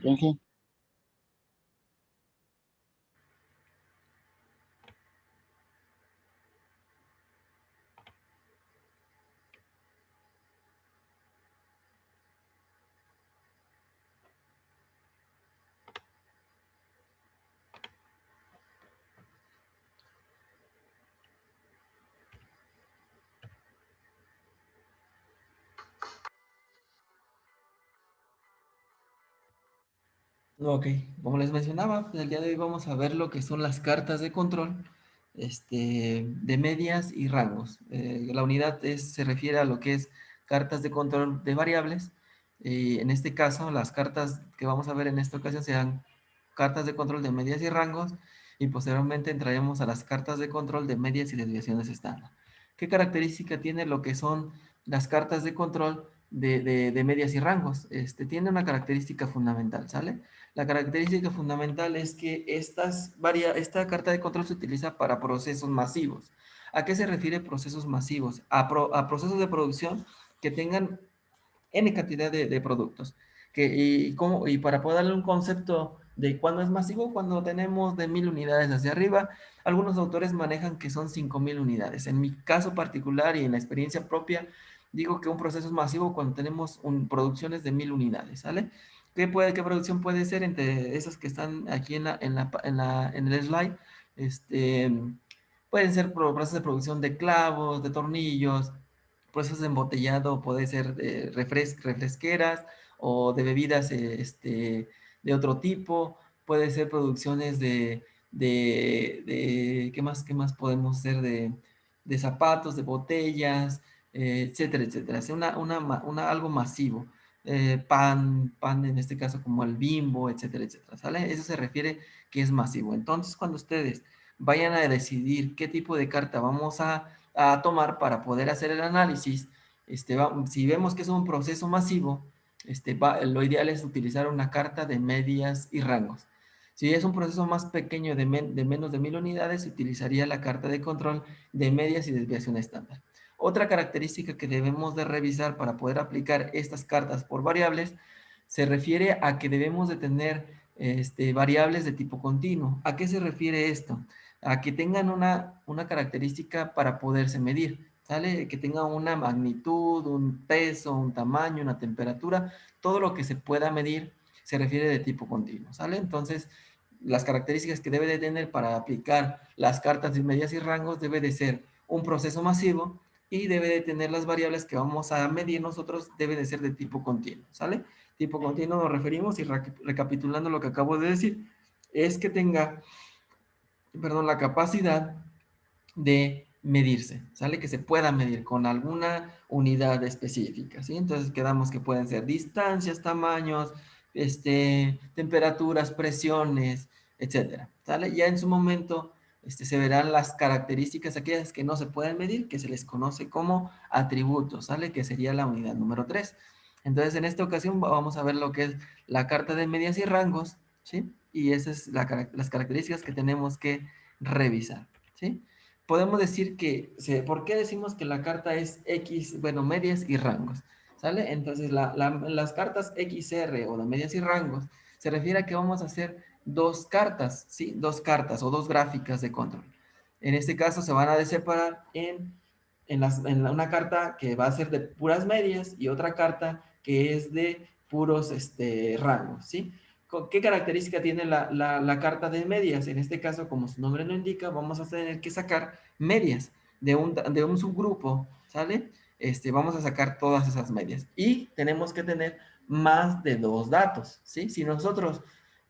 Ángel. Ok, como les mencionaba, pues, el día de hoy vamos a ver lo que son las cartas de control de medias y rangos. La unidad se refiere a lo que es cartas de control de variables. En este caso, las cartas que vamos a ver en esta ocasión serán cartas de control de medias y rangos, y posteriormente entraremos a las cartas de control de medias y desviaciones estándar. ¿Qué característica tiene lo que son las cartas de control de medias y rangos? Tiene una característica fundamental, ¿sale? La característica fundamental es que esta carta de control se utiliza para procesos masivos. ¿A qué se refiere procesos masivos? A procesos de producción que tengan N cantidad de productos. Y para poder darle un concepto de cuándo es masivo, cuando tenemos de 1000 unidades hacia arriba, algunos autores manejan que son 5000 unidades. En mi caso particular y en la experiencia propia, digo que un proceso es masivo cuando tenemos producciones de 1000 unidades, ¿sale? ¿Qué producción puede ser entre esas que están aquí en el slide? Este, Pueden ser procesos de producción de clavos, de tornillos, procesos de embotellado, puede ser de refresqueras o de bebidas de otro tipo, puede ser producciones ¿qué más podemos hacer? De zapatos, de botellas, etcétera, etcétera. Es algo masivo. Pan en este caso como el Bimbo, etcétera, etcétera, ¿sale? Eso se refiere que es masivo. Entonces, cuando ustedes vayan a decidir qué tipo de carta vamos a tomar para poder hacer el análisis, si vemos que es un proceso masivo, lo ideal es utilizar una carta de medias y rangos. Si es un proceso más pequeño de menos de 1000 unidades, se utilizaría la carta de control de medias y desviación estándar. Otra característica que debemos de revisar para poder aplicar estas cartas por variables se refiere a que debemos de tener variables de tipo continuo. ¿A qué se refiere esto? A que tengan una característica para poderse medir, ¿sale? Que tenga una magnitud, un peso, un tamaño, una temperatura, todo lo que se pueda medir se refiere de tipo continuo, ¿sale? Entonces, las características que debe de tener para aplicar las cartas de medias y rangos debe de ser un proceso masivo y debe de tener las variables que vamos a medir nosotros, debe de ser de tipo continuo, ¿sale? Tipo continuo nos referimos, y recapitulando lo que acabo de decir, es que tenga, perdón, la capacidad de medirse, ¿sale? Que se pueda medir con alguna unidad específica, ¿sí? Entonces quedamos que pueden ser distancias, tamaños, temperaturas, presiones, etcétera, ¿sale? Ya en su momento se verán las características, aquellas que no se pueden medir, que se les conoce como atributos, ¿sale? Que sería la unidad número 3. Entonces, en esta ocasión vamos a ver lo que es la carta de medias y rangos, ¿sí? Y esas es las características que tenemos que revisar, ¿sí? Podemos decir que, ¿por qué decimos que la carta es X, bueno, medias y rangos? ¿Sale? Entonces, las cartas XR o de medias y rangos se refiere a que vamos a hacer dos cartas, ¿sí? Dos cartas o dos gráficas de control. En este caso se van a separar una carta que va a ser de puras medias y otra carta que es de puros rangos, ¿sí? ¿Qué característica tiene la carta de medias? En este caso, como su nombre lo indica, vamos a tener que sacar medias de un subgrupo, ¿sale? Vamos a sacar todas esas medias. Y tenemos que tener más de dos datos, ¿sí? Si nosotros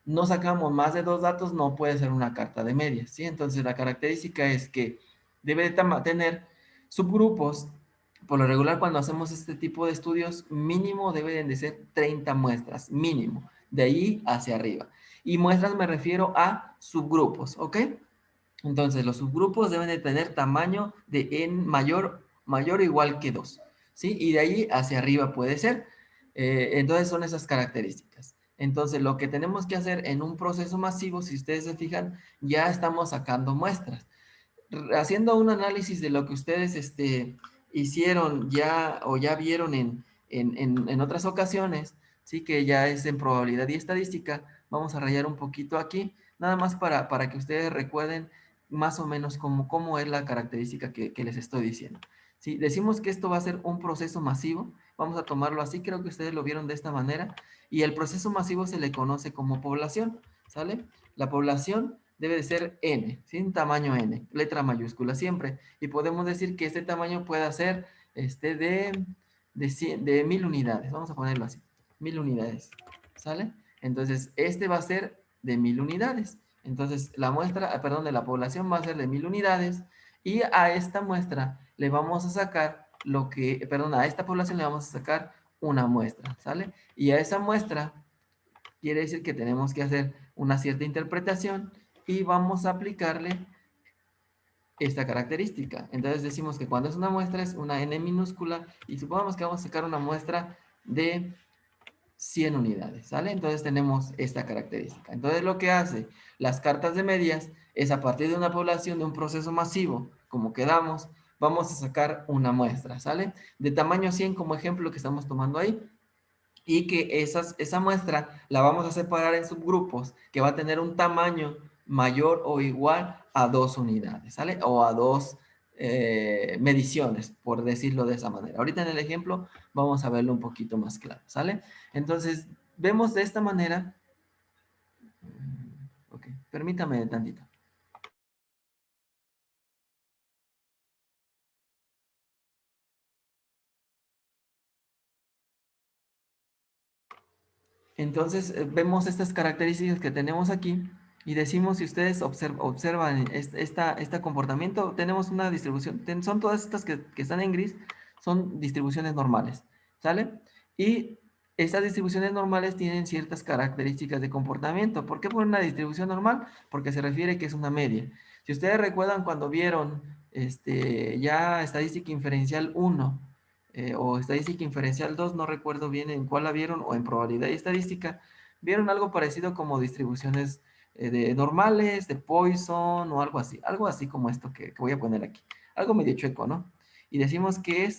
no sacamos más de dos datos, no puede ser una carta de medias, ¿sí? Entonces, la característica es que debe de tener subgrupos. Por lo regular, cuando hacemos este tipo de estudios, mínimo deben de ser 30 muestras, mínimo, de ahí hacia arriba. Y muestras me refiero a subgrupos, ¿ok? Entonces, los subgrupos deben de tener tamaño de n mayor o igual que 2, ¿sí? Y de ahí hacia arriba puede ser. Entonces, son esas características. Entonces, lo que tenemos que hacer en un proceso masivo, si ustedes se fijan, ya estamos sacando muestras. Haciendo un análisis de lo que ustedes hicieron ya o ya vieron en otras ocasiones, sí, que ya es en probabilidad y estadística. Vamos a rayar un poquito aquí, nada más para que ustedes recuerden más o menos cómo es la característica que les estoy diciendo. Si decimos que esto va a ser un proceso masivo, vamos a tomarlo así, creo que ustedes lo vieron de esta manera, y el proceso masivo se le conoce como población, ¿sale? La población debe de ser n, sin tamaño n, letra mayúscula siempre, y podemos decir que este tamaño pueda ser de 1000 unidades, vamos a ponerlo así, 1000 unidades, ¿sale? Entonces, este va a ser de 1000 unidades. Entonces, la muestra, perdón, de la población va a ser de 1000 unidades y a esta muestra le vamos a sacar lo que, perdón, a esta población le vamos a sacar una muestra, ¿sale? Y a esa muestra quiere decir que tenemos que hacer una cierta interpretación y vamos a aplicarle esta característica. Entonces decimos que cuando es una muestra es una n minúscula y supongamos que vamos a sacar una muestra de 100 unidades, ¿sale? Entonces tenemos esta característica. Entonces lo que hace las cartas de medias es a partir de una población de un proceso masivo, como quedamos, vamos a sacar una muestra, ¿sale? De tamaño 100 como ejemplo que estamos tomando ahí, y que esa muestra la vamos a separar en subgrupos que va a tener un tamaño mayor o igual a 2 unidades, ¿sale? O a 2 mediciones, por decirlo de esa manera. Ahorita en el ejemplo vamos a verlo un poquito más claro, ¿sale? Entonces, vemos de esta manera, ok, permítame tantito. Entonces, vemos estas características que tenemos aquí y decimos, si ustedes observan este comportamiento, tenemos una distribución, son todas estas que están en gris, son distribuciones normales, ¿sale? Y estas distribuciones normales tienen ciertas características de comportamiento. ¿Por qué por una distribución normal? Porque se refiere que es una media. Si ustedes recuerdan cuando vieron ya estadística inferencial 1, o estadística inferencial 2, no recuerdo bien en cuál la vieron, o en probabilidad y estadística, vieron algo parecido como distribuciones de normales, de Poisson o algo así como esto que voy a poner aquí, algo medio chueco, ¿no? Y decimos que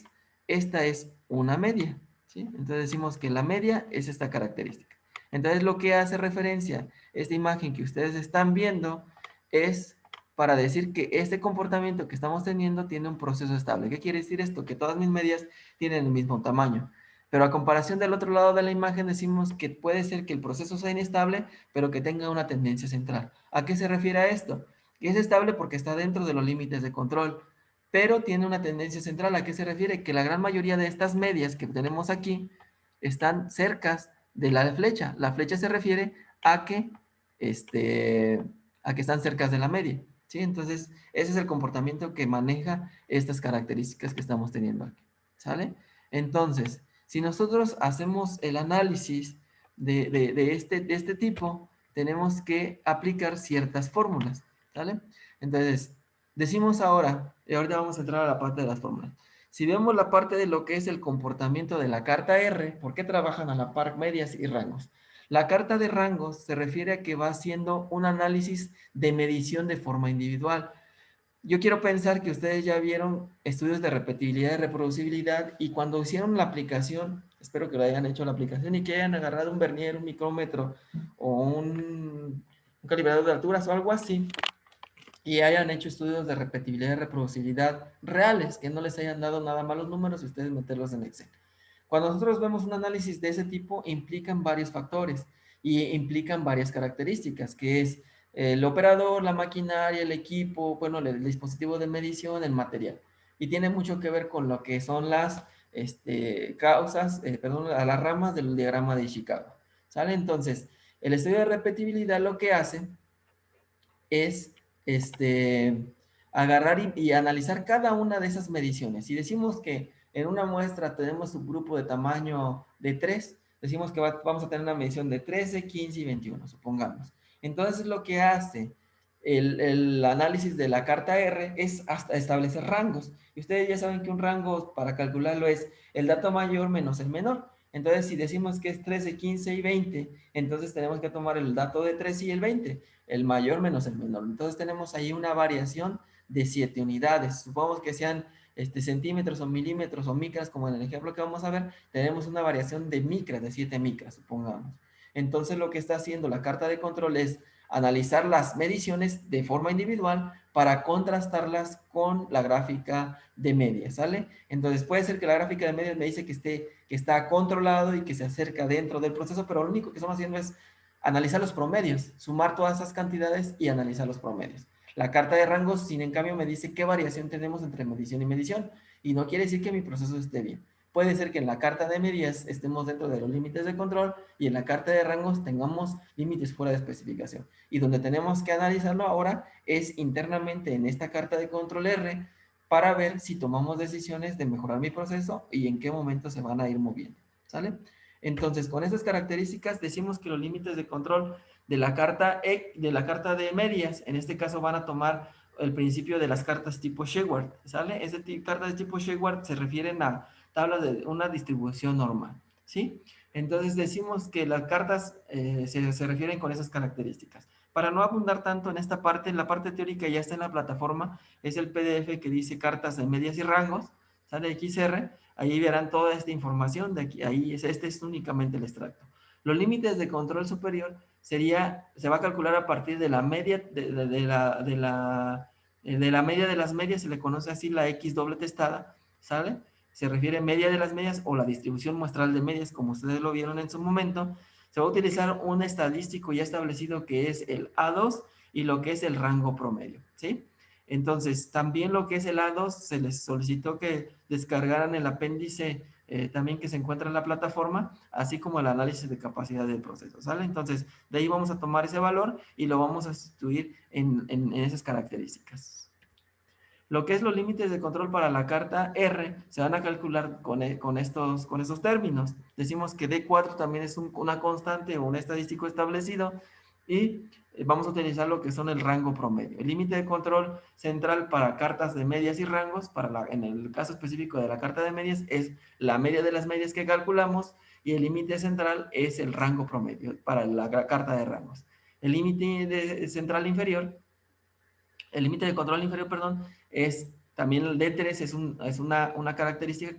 esta es una media, ¿sí? Entonces decimos que la media es esta característica. Entonces lo que hace referencia esta imagen que ustedes están viendo es para decir que este comportamiento que estamos teniendo tiene un proceso estable. ¿Qué quiere decir esto? Que todas mis medias tienen el mismo tamaño. Pero a comparación del otro lado de la imagen decimos que puede ser que el proceso sea inestable, pero que tenga una tendencia central. ¿A qué se refiere a esto? Que es estable porque está dentro de los límites de control, pero tiene una tendencia central. ¿A qué se refiere? Que la gran mayoría de estas medias que tenemos aquí están cercas de la flecha. La flecha se refiere a que, a que están cercas de la media, ¿sí? Entonces, ese es el comportamiento que maneja estas características que estamos teniendo aquí, ¿sale? Entonces, si nosotros hacemos el análisis de este tipo, tenemos que aplicar ciertas fórmulas, ¿sale? Entonces, decimos ahora, y ahorita vamos a entrar a la parte de las fórmulas. Si vemos la parte de lo que es el comportamiento de la carta R, ¿por qué trabajan a la par medias y rangos? La carta de rangos se refiere a que va haciendo un análisis de medición de forma individual. Yo quiero pensar que ustedes ya vieron estudios de repetibilidad y reproducibilidad y cuando hicieron la aplicación, espero que lo hayan hecho la aplicación y que hayan agarrado un vernier, un micrómetro o un calibrador de alturas o algo así y hayan hecho estudios de repetibilidad y reproducibilidad reales, que no les hayan dado nada más los números y ustedes meterlos en Excel. Cuando nosotros vemos un análisis de ese tipo, implican varios factores y implican varias características, que es el operador, la maquinaria, el equipo, bueno, el dispositivo de medición, el material. Y tiene mucho que ver con lo que son las causas, perdón, las ramas del diagrama de Ishikawa. ¿Sale? Entonces, el estudio de repetibilidad lo que hace es agarrar y analizar cada una de esas mediciones. Si decimos que en una muestra tenemos un grupo de tamaño de 3, decimos que vamos a tener una medición de 13, 15 y 21, supongamos. Entonces lo que hace el análisis de la carta R es hasta establecer rangos. Y ustedes ya saben que un rango para calcularlo es el dato mayor menos el menor. Entonces, si decimos que es 13, 15 y 20, entonces tenemos que tomar el dato de 13 y el 20, el mayor menos el menor. Entonces tenemos ahí una variación de 7 unidades. Supongamos que sean centímetros o milímetros o micras, como en el ejemplo que vamos a ver, tenemos una variación de micras, de 7 micras, supongamos. Entonces lo que está haciendo la carta de control es analizar las mediciones de forma individual para contrastarlas con la gráfica de medias, ¿sale? Entonces puede ser que la gráfica de medias me dice que está controlado y que se acerca dentro del proceso, pero lo único que estamos haciendo es analizar los promedios, sumar todas esas cantidades y analizar los promedios. La carta de rangos, sin en cambio, me dice qué variación tenemos entre medición y medición, y no quiere decir que mi proceso esté bien. Puede ser que en la carta de medias estemos dentro de los límites de control y en la carta de rangos tengamos límites fuera de especificación. Y donde tenemos que analizarlo ahora es internamente en esta carta de control R para ver si tomamos decisiones de mejorar mi proceso y en qué momento se van a ir moviendo. ¿Sale? Entonces, con estas características decimos que los límites de control de la carta de medias, en este caso van a tomar el principio de las cartas tipo Shewhart, ¿sale? Cartas de tipo Shewhart se refieren a tablas de una distribución normal, ¿sí? Entonces decimos que las cartas se refieren con esas características. Para no abundar tanto en esta parte, la parte teórica ya está en la plataforma, es el PDF que dice cartas de medias y rangos, sale XR, ahí verán toda esta información, de aquí, este es únicamente el extracto. Los límites de control superior se va a calcular a partir de la media de la media de las medias, se le conoce así la X doble testada, ¿sale? Se refiere a media de las medias o la distribución muestral de medias, como ustedes lo vieron en su momento. Se va a utilizar un estadístico ya establecido que es el A2 y lo que es el rango promedio, ¿sí? Entonces, también lo que es el A2, se les solicitó que descargaran el apéndice también que se encuentra en la plataforma, así como el análisis de capacidad del proceso, ¿sale? Entonces, de ahí vamos a tomar ese valor y lo vamos a sustituir en esas características. Lo que es los límites de control para la carta R se van a calcular con estos términos. Decimos que D4 también es una constante o un estadístico establecido y vamos a utilizar lo que son el rango promedio. El límite de control central para cartas de medias y rangos, en el caso específico de la carta de medias, es la media de las medias que calculamos y el límite central es el rango promedio para la carta de rangos. El límite central inferior, el límite de control inferior, perdón, es también el D3, es una característica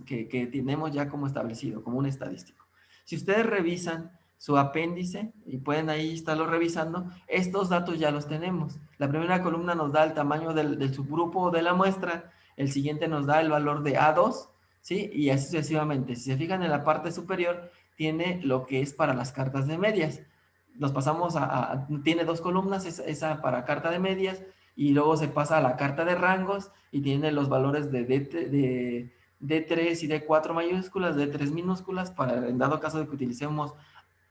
que tenemos ya como establecido, como un estadístico. Si ustedes revisan su apéndice, y pueden ahí estarlo revisando, estos datos ya los tenemos. La primera columna nos da el tamaño del subgrupo de la muestra, el siguiente nos da el valor de A2, ¿sí? Y así sucesivamente. Si se fijan en la parte superior, tiene lo que es para las cartas de medias. Nos pasamos tiene dos columnas, esa para carta de medias, y luego se pasa a la carta de rangos y tiene los valores de D3 y D4 mayúsculas, D3 minúsculas, para en dado caso de que utilicemos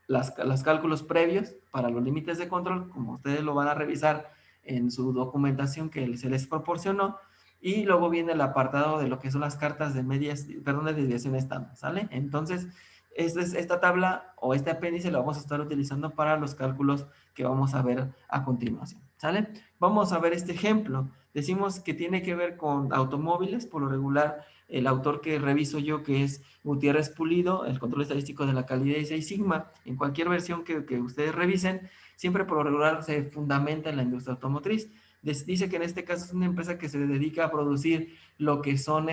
los cálculos previos para los límites de control, como ustedes lo van a revisar en su documentación que se les proporcionó, y luego viene el apartado de lo que son las cartas de medias, perdón, de desviación estándar, ¿sale? Entonces, esta tabla o este apéndice lo vamos a estar utilizando para los cálculos que vamos a ver a continuación, ¿sale? Vamos a ver este ejemplo. Decimos que tiene que ver con automóviles, por lo regular, el autor que reviso yo, que es Gutiérrez Pulido, el control estadístico de la calidad y 6 Sigma, en cualquier versión que ustedes revisen, siempre por lo regular se fundamenta en la industria automotriz. Dice que en este caso es una empresa que se dedica a producir lo que son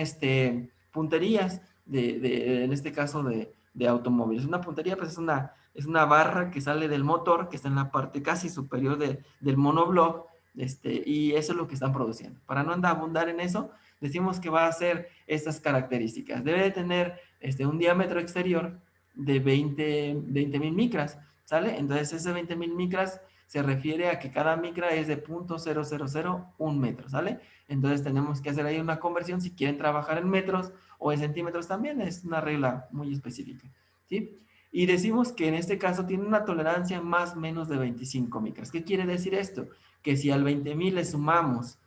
punterías, en este caso de automóviles. Una puntería pues es una barra que sale del motor, que está en la parte casi superior del monobloc, y eso es lo que están produciendo. Para no abundar en eso, decimos que va a ser estas características. Debe de tener un diámetro exterior de 20,000 micras, ¿sale? Entonces ese 20,000 micras se refiere a que cada micra es de 0.0001 metro, ¿sale? Entonces tenemos que hacer ahí una conversión si quieren trabajar en metros o en centímetros también, es una regla muy específica, ¿sí? Y decimos que en este caso tiene una tolerancia más o menos de 25 micras. ¿Qué quiere decir esto? Que si al 20,000 le sumamos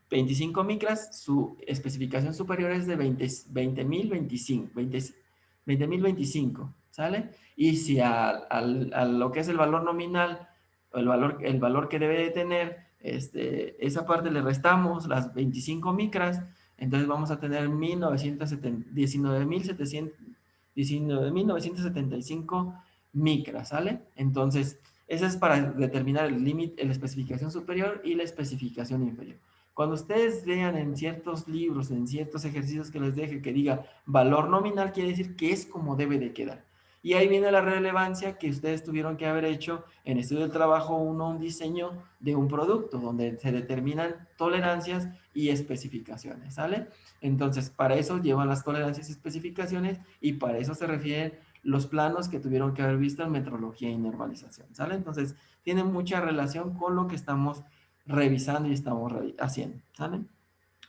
25 micras, su especificación superior es de 20,025, ¿sale? Y si a lo que es el valor nominal, el valor que debe de tener, esa parte le restamos las 25 micras, entonces vamos a tener 19,975 micras, ¿sale? Entonces, esa es para determinar el límite, la especificación superior y la especificación inferior. Cuando ustedes vean en ciertos libros, en ciertos ejercicios que les deje que diga valor nominal, quiere decir que es como debe de quedar. Y ahí viene la relevancia que ustedes tuvieron que haber hecho en estudio del trabajo 1, un diseño de un producto, donde se determinan tolerancias y especificaciones, ¿sale? Entonces, para eso llevan las tolerancias y especificaciones y para eso se refieren los planos que tuvieron que haber visto en metrología y normalización, ¿sale? Entonces, tiene mucha relación con lo que estamos revisando y estamos haciendo, ¿sale?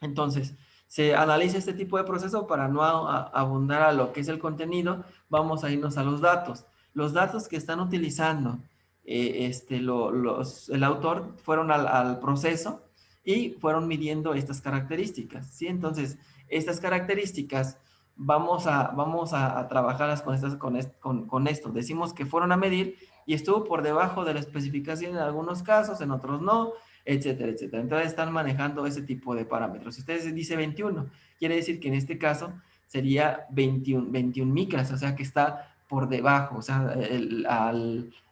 Entonces, se analiza este tipo de proceso para no abundar a lo que es el contenido. Vamos a irnos a los datos. Los datos que están utilizando el autor fueron al proceso y fueron midiendo estas características, ¿sí? Entonces, estas características vamos a trabajarlas con esto. Decimos que fueron a medir y estuvo por debajo de la especificación en algunos casos, en otros no, etcétera, etcétera. Entonces están manejando ese tipo de parámetros. Si ustedes dice 21, quiere decir que en este caso sería 21 micras, o sea que está por debajo, o sea,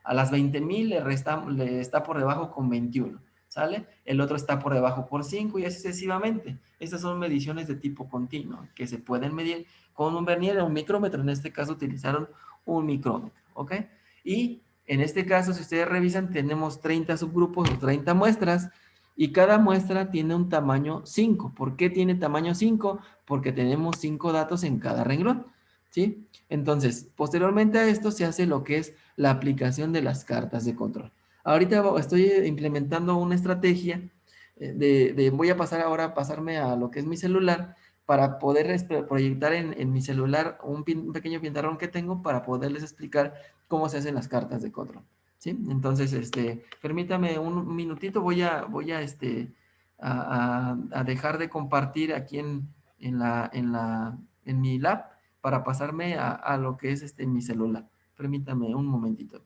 a las 20,000 le está por debajo con 21, ¿sale? El otro está por debajo por 5 y así sucesivamente. Estas son mediciones de tipo continuo que se pueden medir con un vernier o un micrómetro. En este caso utilizaron un micrómetro, ¿ok? Y en este caso, si ustedes revisan, tenemos 30 subgrupos o 30 muestras y cada muestra tiene un tamaño 5. ¿Por qué tiene tamaño 5? Porque tenemos 5 datos en cada renglón, ¿sí? Entonces, posteriormente a esto se hace lo que es la aplicación de las cartas de control. Ahorita estoy implementando una estrategia voy a pasarme a lo que es mi celular para poder proyectar en mi celular un pequeño pintarrón que tengo para poderles explicar cómo se hacen las cartas de control, ¿sí? Entonces, permítame un minutito, voy a dejar de compartir aquí en mi lab para pasarme a lo que es mi celular. Permítame un momentito.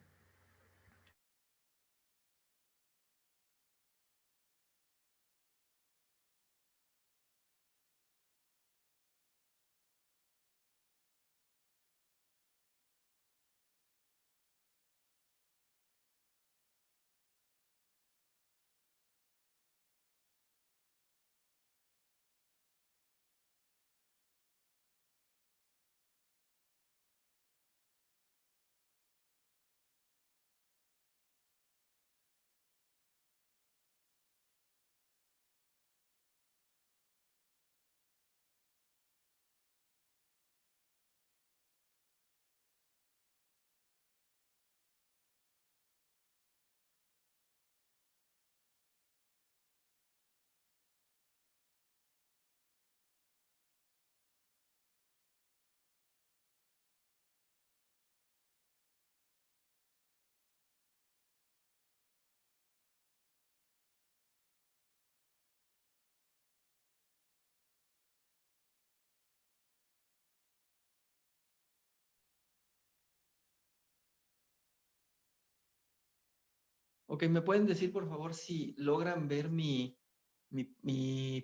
Ok, ¿me pueden decir por favor si logran ver mi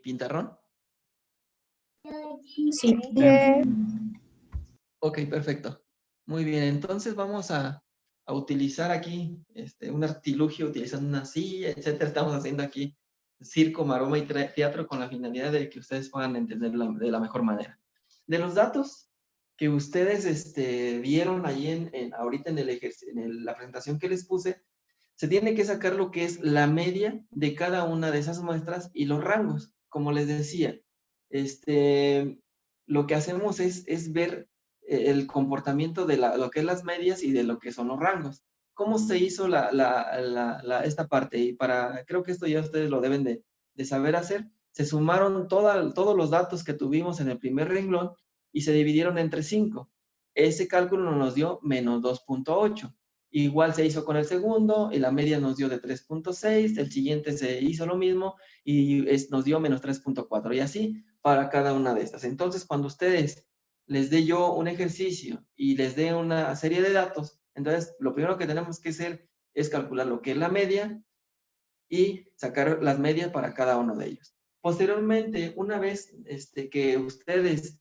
pintarrón? Sí. Ok, perfecto. Muy bien, entonces vamos a utilizar aquí un artilugio utilizando una silla, etcétera. Estamos haciendo aquí circo, maroma y teatro con la finalidad de que ustedes puedan entender de la mejor manera. De los datos que ustedes vieron ahí ahorita la presentación que les puse, se tiene que sacar lo que es la media de cada una de esas muestras y los rangos. Como les decía, lo que hacemos es ver el comportamiento de lo que es las medias y de lo que son los rangos. ¿Cómo se hizo esta parte? Y creo que esto ya ustedes lo deben de saber hacer. Se sumaron todos los datos que tuvimos en el primer renglón y se dividieron entre 5. Ese cálculo nos dio menos 2.8. Igual se hizo con el segundo y la media nos dio de 3.6, el siguiente se hizo lo mismo y nos dio menos 3.4 y así para cada una de estas. Entonces, cuando ustedes les dé yo un ejercicio y les dé una serie de datos, entonces lo primero que tenemos que hacer es calcular lo que es la media y sacar las medias para cada uno de ellos. Posteriormente, una vez que ustedes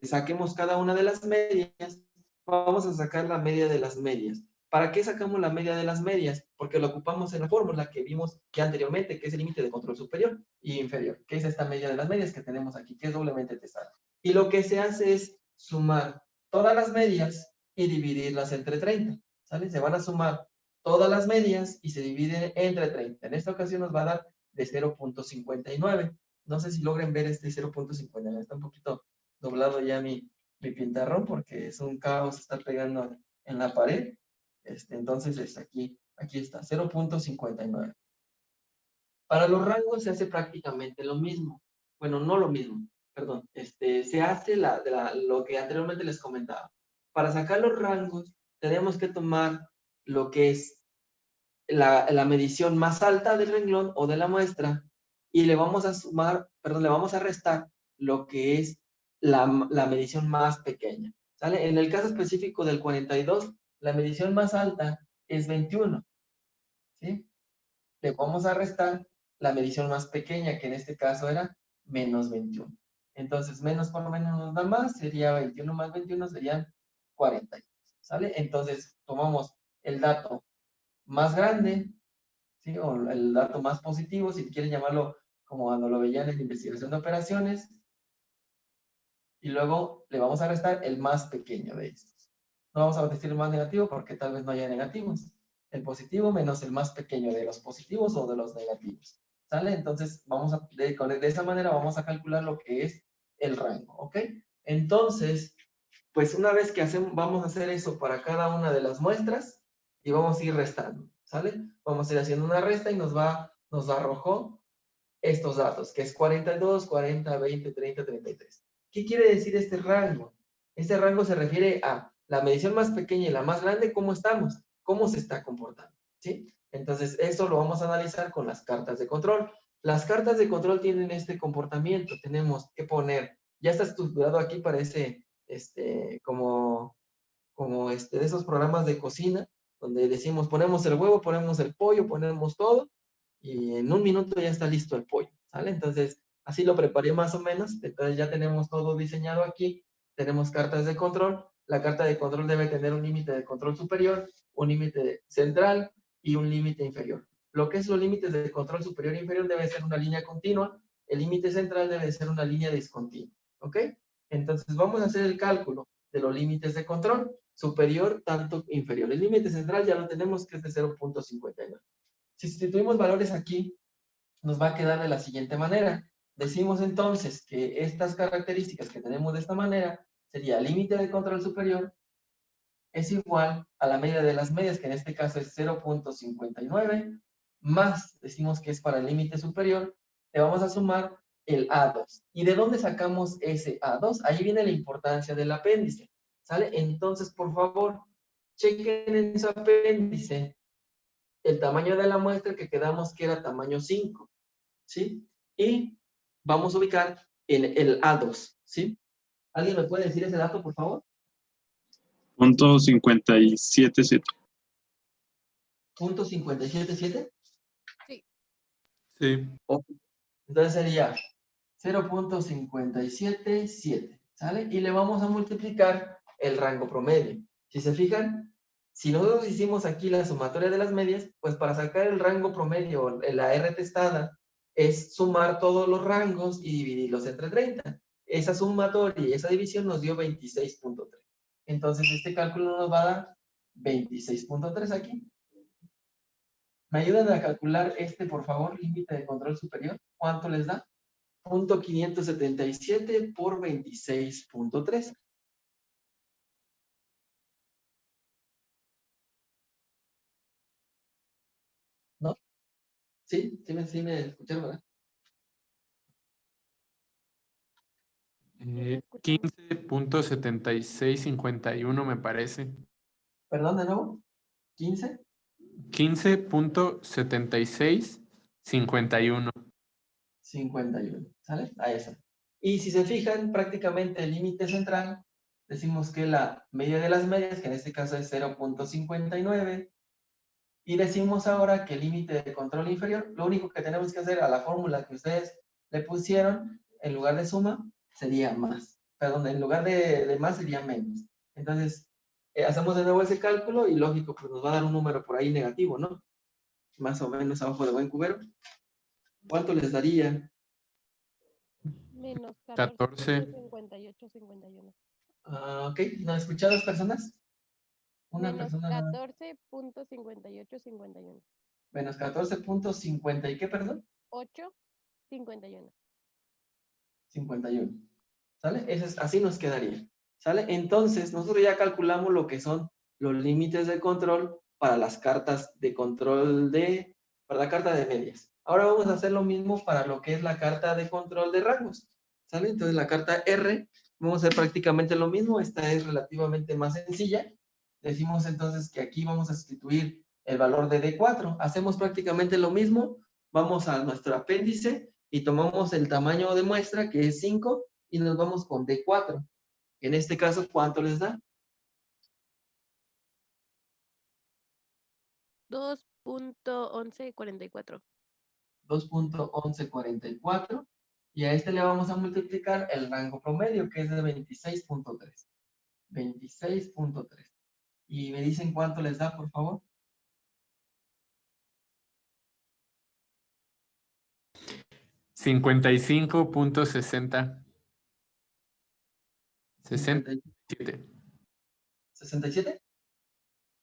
saquemos cada una de las medias, vamos a sacar la media de las medias ¿Para qué sacamos la media de las medias? Porque lo ocupamos en la fórmula que vimos ya anteriormente, que es el límite de control superior y inferior, que es esta media de las medias que tenemos aquí, que es doblemente testada. Y lo que se hace es sumar todas las medias y dividirlas entre 30, ¿sale? Se van a sumar todas las medias y se divide entre 30. En esta ocasión nos va a dar de 0.59. No sé si logren ver este 0.59. Está un poquito doblado ya mi pintarrón porque es un caos, está pegando en la pared. Entonces, aquí está, 0.59. Para los rangos se hace prácticamente lo mismo. Bueno, no lo mismo, perdón. Se hace lo que anteriormente les comentaba. Para sacar los rangos, tenemos que tomar lo que es la medición más alta del renglón o de la muestra y le vamos a sumar, perdón, le vamos a restar lo que es la medición más pequeña. ¿Sale? En el caso específico del 42, la medición más alta es 21. ¿Sí? Le vamos a restar la medición más pequeña, que en este caso era menos 21. Entonces, menos por menos nos da más, sería 21 más 21, serían 42. ¿Sale? Entonces, tomamos el dato más grande, ¿sí? O el dato más positivo, si quieren llamarlo como cuando lo veían en investigación de operaciones, y luego le vamos a restar el más pequeño de estos. No vamos a decir el más negativo porque tal vez no haya negativos. El positivo menos el más pequeño de los positivos o de los negativos. ¿Sale? Entonces, de esa manera vamos a calcular lo que es el rango, ¿ok? Entonces, pues una vez que vamos a hacer eso para cada una de las muestras y vamos a ir restando, ¿sale? Vamos a ir haciendo una resta y nos arrojó estos datos, que es 42, 40, 20, 30, 33. ¿Qué quiere decir este rango? Este rango se refiere a la medición más pequeña y la más grande, ¿cómo estamos? ¿Cómo se está comportando? ¿Sí? Entonces, eso lo vamos a analizar con las cartas de control. Las cartas de control tienen este comportamiento. Tenemos que poner, ya está estructurado aquí, parece de esos programas de cocina, donde decimos, ponemos el huevo, ponemos el pollo, ponemos todo, y en un minuto ya está listo el pollo, ¿sale? Entonces, así lo preparé más o menos. Entonces ya tenemos todo diseñado aquí, tenemos cartas de control. La carta de control debe tener un límite de control superior, un límite central y un límite inferior. Lo que es los límites de control superior e inferior debe ser una línea continua, el límite central debe ser una línea discontinua, ¿ok? Entonces vamos a hacer el cálculo de los límites de control, superior tanto inferior. El límite central ya lo tenemos, que es de 0.59. Si sustituimos valores aquí, nos va a quedar de la siguiente manera. Decimos entonces que estas características que tenemos de esta manera sería límite de control superior es igual a la media de las medias, que en este caso es 0.59, más, decimos que es para el límite superior, le vamos a sumar el A2. ¿Y de dónde sacamos ese A2? Ahí viene la importancia del apéndice, ¿sale? Entonces, por favor, chequen en su apéndice el tamaño de la muestra, que quedamos que era tamaño 5, ¿sí? Y vamos a ubicar el A2, ¿sí? ¿Alguien me puede decir ese dato, por favor? .577. ¿.577? Sí. Sí. Okay. Entonces sería 0.577, ¿sale? Y le vamos a multiplicar el rango promedio. Si se fijan, si nosotros hicimos aquí la sumatoria de las medias, pues para sacar el rango promedio, la R testada, es sumar todos los rangos y dividirlos entre 30. Esa sumatoria y esa división nos dio 26.3. Entonces este cálculo nos va a dar 26.3 aquí. ¿Me ayudan a calcular por favor, límite de control superior? ¿Cuánto les da? 0.577 por 26.3. ¿No? ¿Sí? ¿Sí me escucharon, verdad? 15.7651 me parece. ¿Perdón, de nuevo? ¿15? 15.7651. 51, ¿sale? A esa. Y si se fijan, prácticamente el límite central, decimos que la media de las medias, que en este caso es 0.59, y decimos ahora que el límite de control inferior, lo único que tenemos que hacer a la fórmula que ustedes le pusieron, en lugar de suma, sería más. Perdón, en lugar de más sería menos. Entonces, hacemos de nuevo ese cálculo y lógico, pues nos va a dar un número por ahí negativo, ¿no? Más o menos abajo de buen cubero. ¿Cuánto les daría? Menos 14. 14.5851. Ok, ¿no han escuchado las personas? Una Menos persona nada. 14.5851. Menos 14.50 ¿y qué, perdón? 8.51. 51. ¿Sale? Así nos quedaría. ¿Sale? Entonces, nosotros ya calculamos lo que son los límites de control para las cartas de control para la carta de medias. Ahora vamos a hacer lo mismo para lo que es la carta de control de rangos. ¿Sale? Entonces, la carta R, vamos a hacer prácticamente lo mismo. Esta es relativamente más sencilla. Decimos entonces que aquí vamos a sustituir el valor de D4. Hacemos prácticamente lo mismo. Vamos a nuestro apéndice y tomamos el tamaño de muestra, que es 5, y nos vamos con D4. En este caso, ¿cuánto les da? 2.1144. 2.1144. Y a este le vamos a multiplicar el rango promedio, que es de 26.3. 26.3. Y me dicen cuánto les da, por favor. 55.60. 67. 67.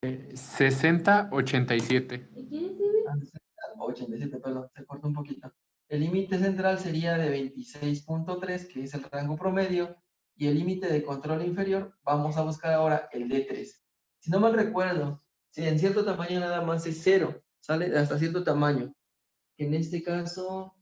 60.87. 87, perdón, se cortó un poquito. El límite central sería de 26.3, que es el rango promedio, y el límite de control inferior, vamos a buscar ahora el D3. Si no mal recuerdo, si en cierto tamaño nada más es 0, ¿sale? Hasta cierto tamaño. En este caso,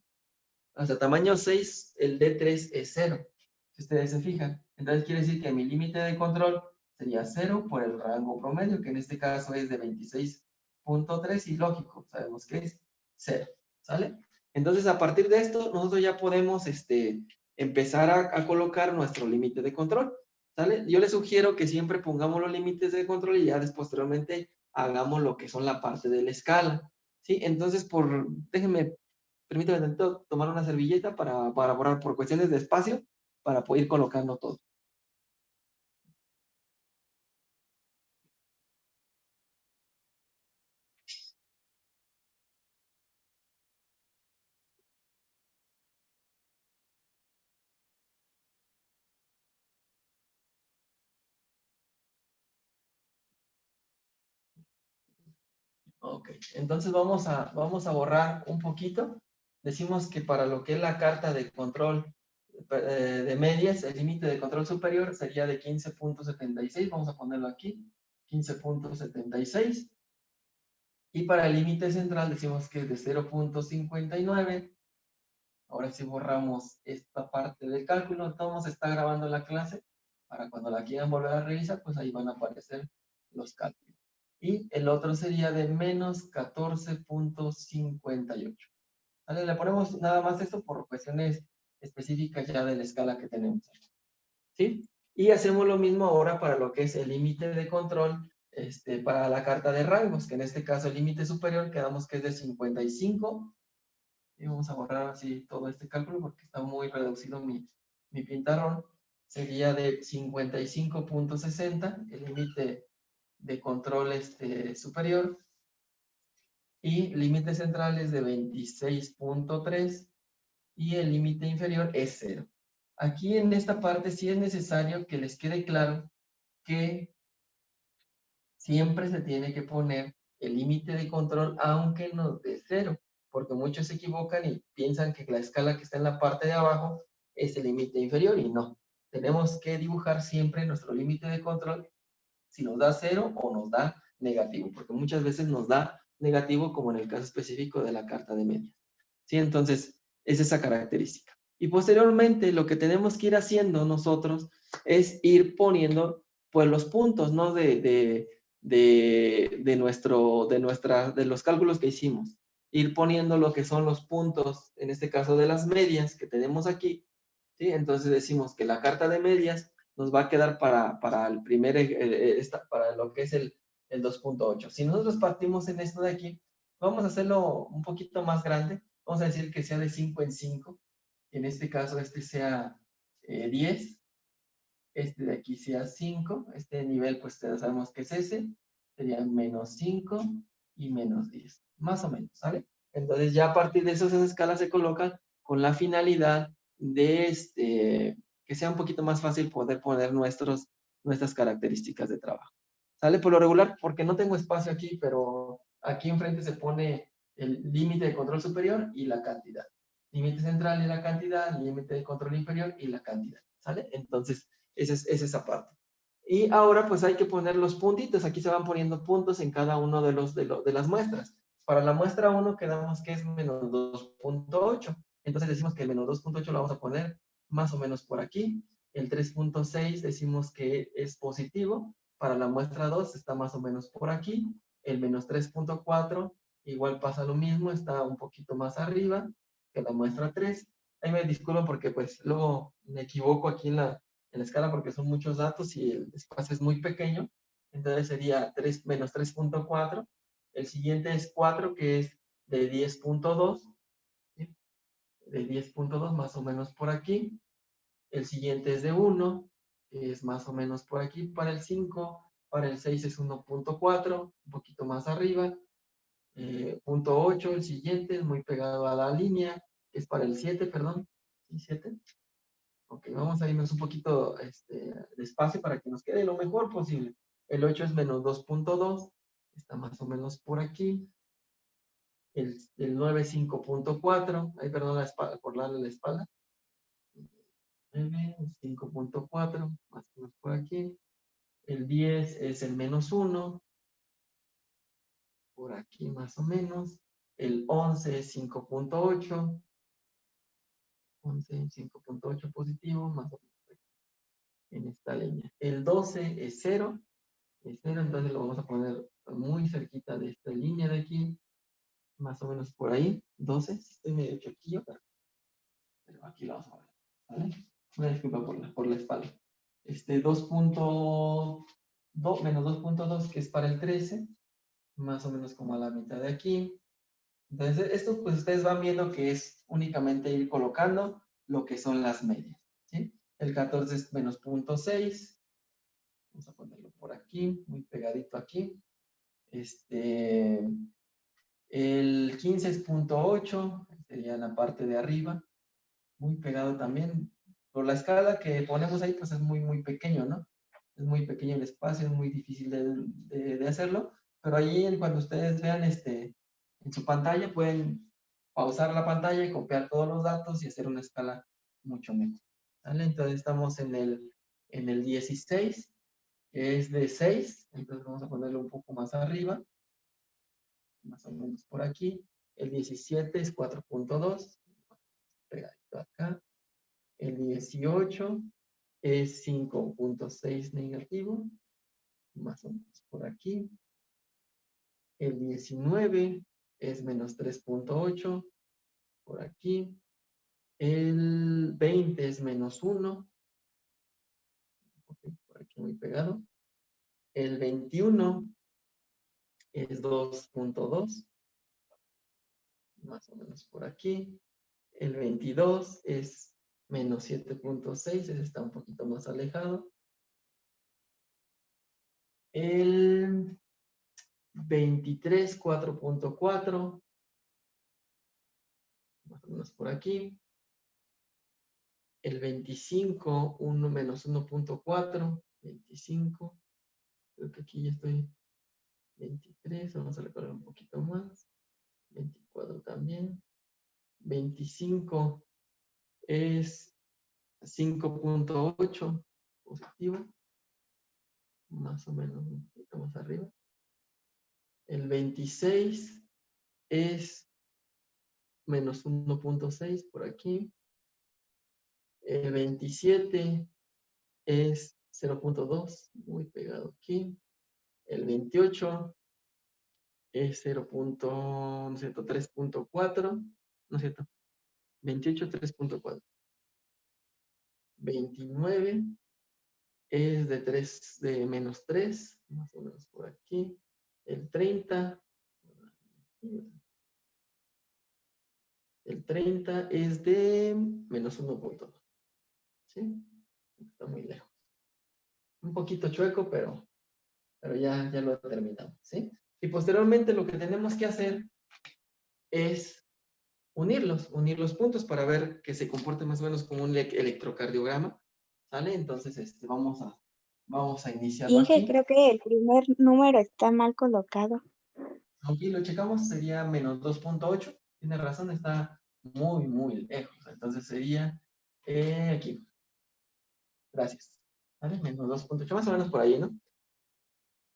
hasta tamaño 6, el D3 es 0. Si ustedes se fijan. Entonces quiere decir que mi límite de control sería 0 por el rango promedio, que en este caso es de 26.3, y lógico, sabemos que es 0. ¿Sale? Entonces, a partir de esto, nosotros ya podemos empezar a colocar nuestro límite de control. ¿Sale? Yo les sugiero que siempre pongamos los límites de control y ya después, posteriormente, hagamos lo que son la parte de la escala. ¿Sí? Entonces, déjenme, permítanme tomar una servilleta para borrar por cuestiones de espacio, para poder ir colocando todo. Ok, entonces vamos a borrar un poquito. Decimos que para lo que es la carta de control de medias, el límite de control superior sería de 15.76. Vamos a ponerlo aquí, 15.76. Y para el límite central decimos que es de 0.59. Ahora sí borramos esta parte del cálculo. Todos está grabando la clase. Para cuando la quieran volver a revisar, pues ahí van a aparecer los cálculos. Y el otro sería de menos 14.58. ¿Vale? Le ponemos nada más esto por cuestiones específicas ya de la escala que tenemos. ¿Sí? Y hacemos lo mismo ahora para lo que es el límite de control para la carta de rangos, que en este caso el límite superior quedamos que es de 55. Y vamos a borrar así todo este cálculo porque está muy reducido mi pintarrón. Sería de 55.60, el límite de control superior. Y límite central es de 26.3 y el límite inferior es 0. Aquí en esta parte sí es necesario que les quede claro que siempre se tiene que poner el límite de control aunque no dé 0, porque muchos se equivocan y piensan que la escala que está en la parte de abajo es el límite inferior y no. Tenemos que dibujar siempre nuestro límite de control si nos da 0 o nos da negativo, porque muchas veces nos da negativo como en el caso específico de la carta de medias. ¿Sí? Entonces, es esa característica. Y posteriormente lo que tenemos que ir haciendo nosotros es ir poniendo pues los puntos, ¿no? de los cálculos que hicimos. Ir poniendo lo que son los puntos, en este caso de las medias que tenemos aquí. ¿Sí? Entonces decimos que la carta de medias nos va a quedar para el primer, para lo que es el 2.8. Si nosotros partimos en esto de aquí, vamos a hacerlo un poquito más grande. Vamos a decir que sea de 5 en 5. En este caso, sea 10. este de aquí sea 5, este nivel pues ya sabemos que es ese, sería menos 5 y menos 10, más o menos, ¿sale? Entonces ya a partir de eso esas escalas se colocan con la finalidad de que sea un poquito más fácil poder poner nuestras características de trabajo. ¿Sale? Por lo regular, porque no tengo espacio aquí, pero aquí enfrente se pone el límite de control superior y la cantidad. Límite central y la cantidad, límite de control inferior y la cantidad. ¿Sale? Entonces, esa es esa parte. Y ahora pues hay que poner los puntitos. Aquí se van poniendo puntos en cada uno de las muestras. Para la muestra 1 quedamos que es menos 2.8. Entonces decimos que el menos 2.8 lo vamos a poner más o menos por aquí. El 3.6 decimos que es positivo. Para la muestra 2 está más o menos por aquí. El menos 3.4 igual pasa lo mismo, está un poquito más arriba que la muestra 3. Ahí me disculpo porque pues luego me equivoco aquí en la escala porque son muchos datos y el espacio es muy pequeño. Entonces sería 3 menos 3.4. El siguiente es 4, que es de 10.2. ¿Sí? De 10.2 más o menos por aquí. El siguiente es de 1, que es más o menos por aquí para el 5. Para el 6 es 1.4, un poquito más arriba. Punto 8, el siguiente es muy pegado a la línea, que es para el 7, perdón. ¿Sí, 7? Ok, vamos a irnos un poquito despacio para que nos quede lo mejor posible. El 8 es menos 2.2, está más o menos por aquí. El 9 es 5.4, ahí perdón la espalda, por darle la espalda. 9 es 5.4, más o menos por aquí. El 10 es el menos 1, por aquí más o menos. El 11 es 5.8. 11, 5.8 positivo, más o menos en esta línea. El 12 es 0, entonces lo vamos a poner muy cerquita de esta línea de aquí, más o menos por ahí. 12, estoy medio choquillo, pero aquí lo vamos a ver. ¿Vale? Una disculpa por la espalda. 2.2, menos 2.2, que es para el 13, más o menos como a la mitad de aquí. Entonces, esto pues ustedes van viendo que es únicamente ir colocando lo que son las medias, ¿sí? El 14 es menos 0.6. Vamos a ponerlo por aquí, muy pegadito aquí. El 15 es 0.8, sería la parte de arriba, muy pegado también. Por la escala que ponemos ahí, pues es muy, muy pequeño, ¿no? Es muy pequeño el espacio, es muy difícil de hacerlo, pero ahí cuando ustedes vean en su pantalla, pueden pausar la pantalla y copiar todos los datos y hacer una escala mucho mejor. ¿Vale? Entonces estamos en el 16, que es de 6, entonces vamos a ponerlo un poco más arriba, más o menos por aquí. El 17 es 4.2, pegadito acá. El 18 es 5.6 negativo, más o menos por aquí. El 19 es menos 3.8, por aquí. El 20 es menos 1, okay, por aquí muy pegado. El 21 es 2.2, más o menos por aquí. El 22 es menos 7.6, ese está un poquito más alejado. El 23, 4.4, más o menos por aquí. El 25, 1 menos 1.4, 25. Creo que aquí ya estoy. 23, vamos a recorrer un poquito más. 24 también. 25 es 5.8 positivo, más o menos un poquito más arriba. El 26 es menos 1.6 por aquí. El 27 es 0.2, muy pegado aquí. El 28 es 3.4, no es cierto, 28, 3.4. 29 es de menos 3, más o menos por aquí. El 30 es de menos 1.2. ¿Sí? Está muy lejos. un poquito chueco, pero ya lo terminamos, ¿sí? Y posteriormente lo que tenemos que hacer es unir los puntos para ver que se comporte más o menos como un electrocardiograma, ¿sale? Entonces, vamos a iniciarlo Inge, aquí. creo que el primer número está mal colocado. Aquí lo checamos, sería menos 2.8. Tiene razón, está muy, muy lejos. Entonces sería aquí. Gracias. ¿Vale? Menos 2.8, más o menos por ahí, ¿no?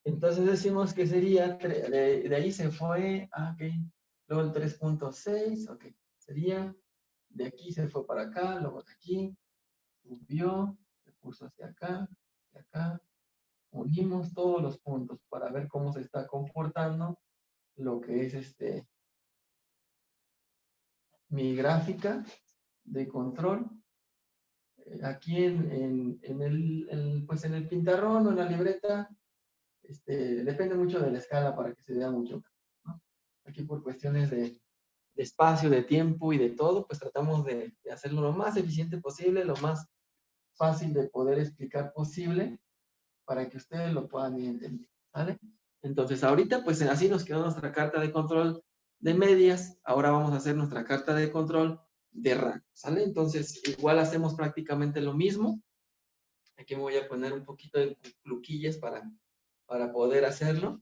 Entonces decimos que sería, de ahí se fue, ok. Luego el 3.6, ok. Sería, de aquí se fue para acá, luego de aquí, subió, se puso hacia acá, hacia acá. Unimos todos los puntos para ver cómo se está comportando lo que es mi gráfica de control. Aquí pues en el pintarrón o en la libreta, depende mucho de la escala para que se vea mucho, ¿no? Aquí por cuestiones de espacio, de tiempo y de todo, pues tratamos de hacerlo lo más eficiente posible, lo más fácil de poder explicar posible para que ustedes lo puedan ir entendiendo, ¿vale? Entonces ahorita pues así nos quedó nuestra carta de control de medias. Ahora vamos a hacer nuestra carta de control de rango, ¿sale? Entonces igual hacemos prácticamente lo mismo. Aquí me voy a poner un poquito de pluquillas para poder hacerlo.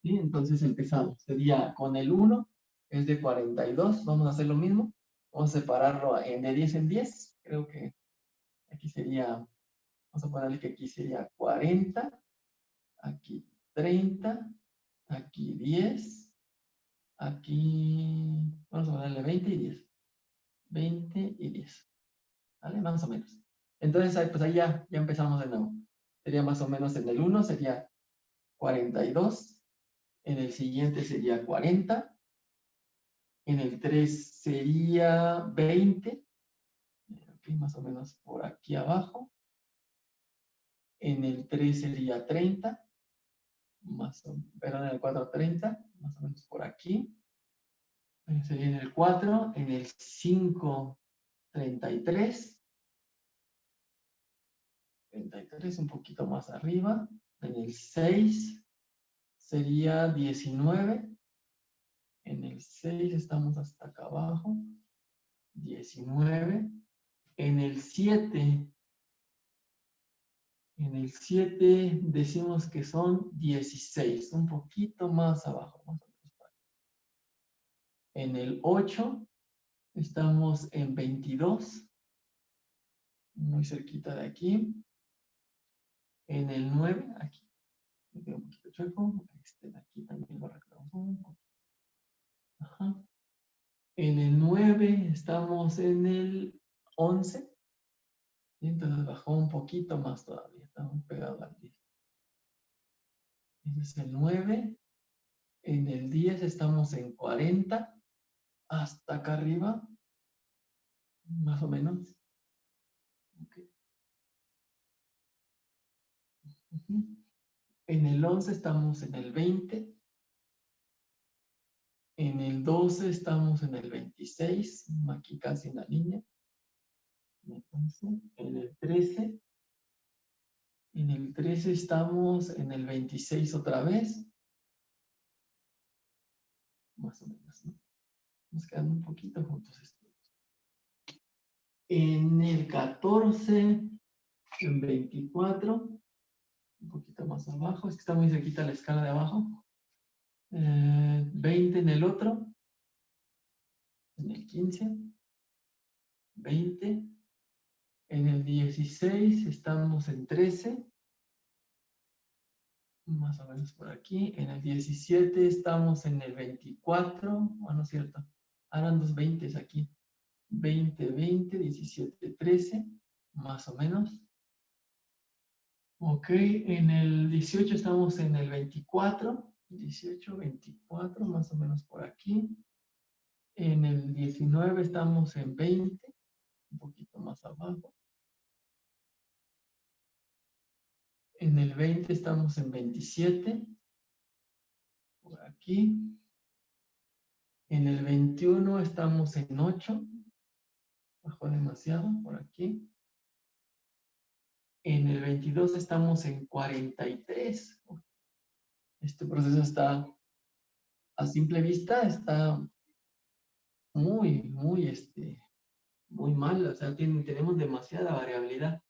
¿Sí? Entonces empezamos. Sería con el 1, es de 42. Vamos a hacer lo mismo. Vamos a separarlo de 10 en 10. Creo que aquí sería, vamos a ponerle que aquí sería 40, aquí 30, aquí 10, aquí, vamos a ponerle 20 y 10. 20 y 10. ¿Vale? Más o menos. Entonces, pues ahí ya empezamos de nuevo. Sería más o menos en el 1, sería 42. En el siguiente sería 40. En el 3 sería 20. Ok, más o menos por aquí abajo. En el 3 sería 30. Perdón, en el 4 30. Más o menos por aquí. Sería en el 4. En el 5, 33. 33, un poquito más arriba. En el 6 sería 19. En el 6 estamos hasta acá abajo. 19. En el 7 decimos que son 16, un poquito más abajo. Más o menos por ahí. En el 8 estamos en 22, muy cerquita de aquí. En el 9, aquí, me queda un poquito chueco. Aquí también lo arreglamos un poquito. Ajá. En el 9 estamos en el 11. Y entonces bajó un poquito más todavía. Estamos pegados al 10. Ese es el 9. En el 10 estamos en 40. Hasta acá arriba. Más o menos. Okay. En el 11 estamos en el 20. En el 12 estamos en el 26. Aquí casi en la línea. Entonces, en el 13. En el 13 estamos en el 26 otra vez. Más o menos, ¿no? Nos quedan un poquito juntos estos. En el 14, en 24, un poquito más abajo, es que está muy cerquita la escala de abajo. 20 en el otro, en el 15, 20, en el 16 estamos en 13, más o menos por aquí. En el 17 estamos en el 24, bueno, es cierto, eran dos 20 aquí. 20, 20, 17, 13, más o menos. Ok, en el 18 estamos en el 24, 18, 24, más o menos por aquí. En el 19 estamos en 20, un poquito más abajo. En el 20 estamos en 27, por aquí. En el 21 estamos en 8, bajó demasiado por aquí. En el 22 estamos en 43. Este proceso está, a simple vista, está muy mal. O sea, tenemos demasiada variabilidad.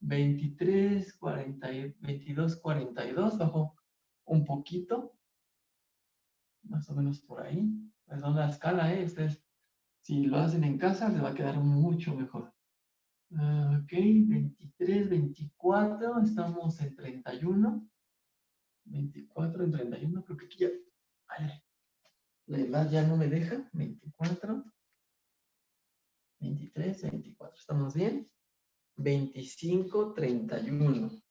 23, 40, 22, 42, bajó un poquito, más o menos por ahí. Perdón la escala, ustedes, si lo hacen en casa, les va a quedar mucho mejor. Ok, 23, 24, estamos en 31. 24 en 31, creo que aquí ya. Ay, la edad ya no me deja. 24, 23, 24, ¿estamos bien? 25, 31.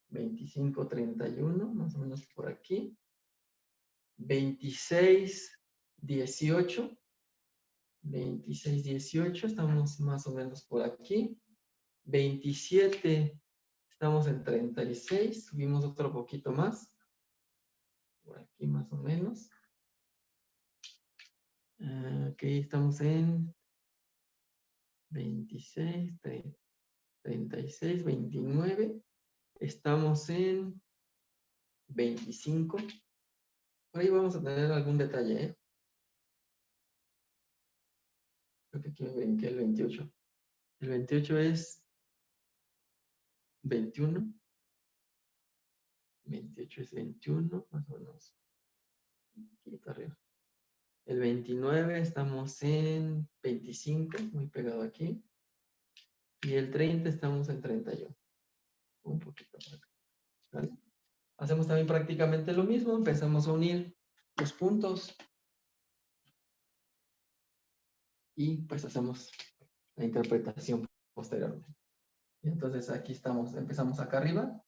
25, 31, más o menos por aquí. 26, 18. 26, 18, estamos más o menos por aquí. 27, estamos en 36, subimos otro poquito más. Por aquí más o menos. Ok, estamos en 26, 36, 29. Estamos en 25. Por ahí vamos a tener algún detalle, ¿eh? Creo que aquí me brinqué el 28. El 28 es 21. 28 es 21, más o menos. Aquí está arriba. El 29 estamos en 25, muy pegado aquí. Y el 30 estamos en 31. Un poquito por acá. ¿Vale? Hacemos también prácticamente lo mismo. Empezamos a unir los puntos. Y pues hacemos la interpretación posteriormente. Y entonces aquí estamos, empezamos acá arriba.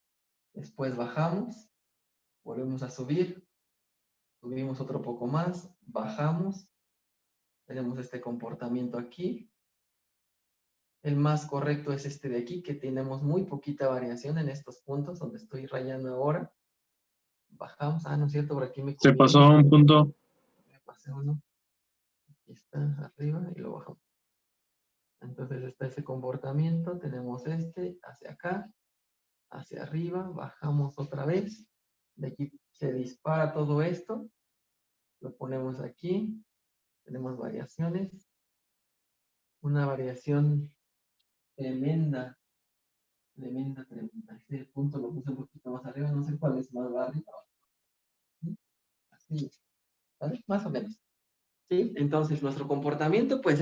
Después bajamos. Volvemos a subir. Subimos otro poco más. Bajamos. Tenemos este comportamiento aquí. El más correcto es este de aquí, que tenemos muy poquita variación en estos puntos donde estoy rayando ahora. Bajamos. Ah, no es cierto, por aquí me Se comí pasó uno. un punto. Me pasé uno. Aquí está, arriba, y lo bajamos. Entonces está ese comportamiento. Tenemos este hacia acá, hacia arriba. Bajamos otra vez. De aquí se dispara todo esto. Lo ponemos aquí. Tenemos variaciones. Una variación tremenda. Tremenda, tremenda. Este punto lo puse un poquito más arriba. No sé cuál es más arriba. Así, ¿vale? Más o menos. ¿Sí? Entonces, nuestro comportamiento, pues,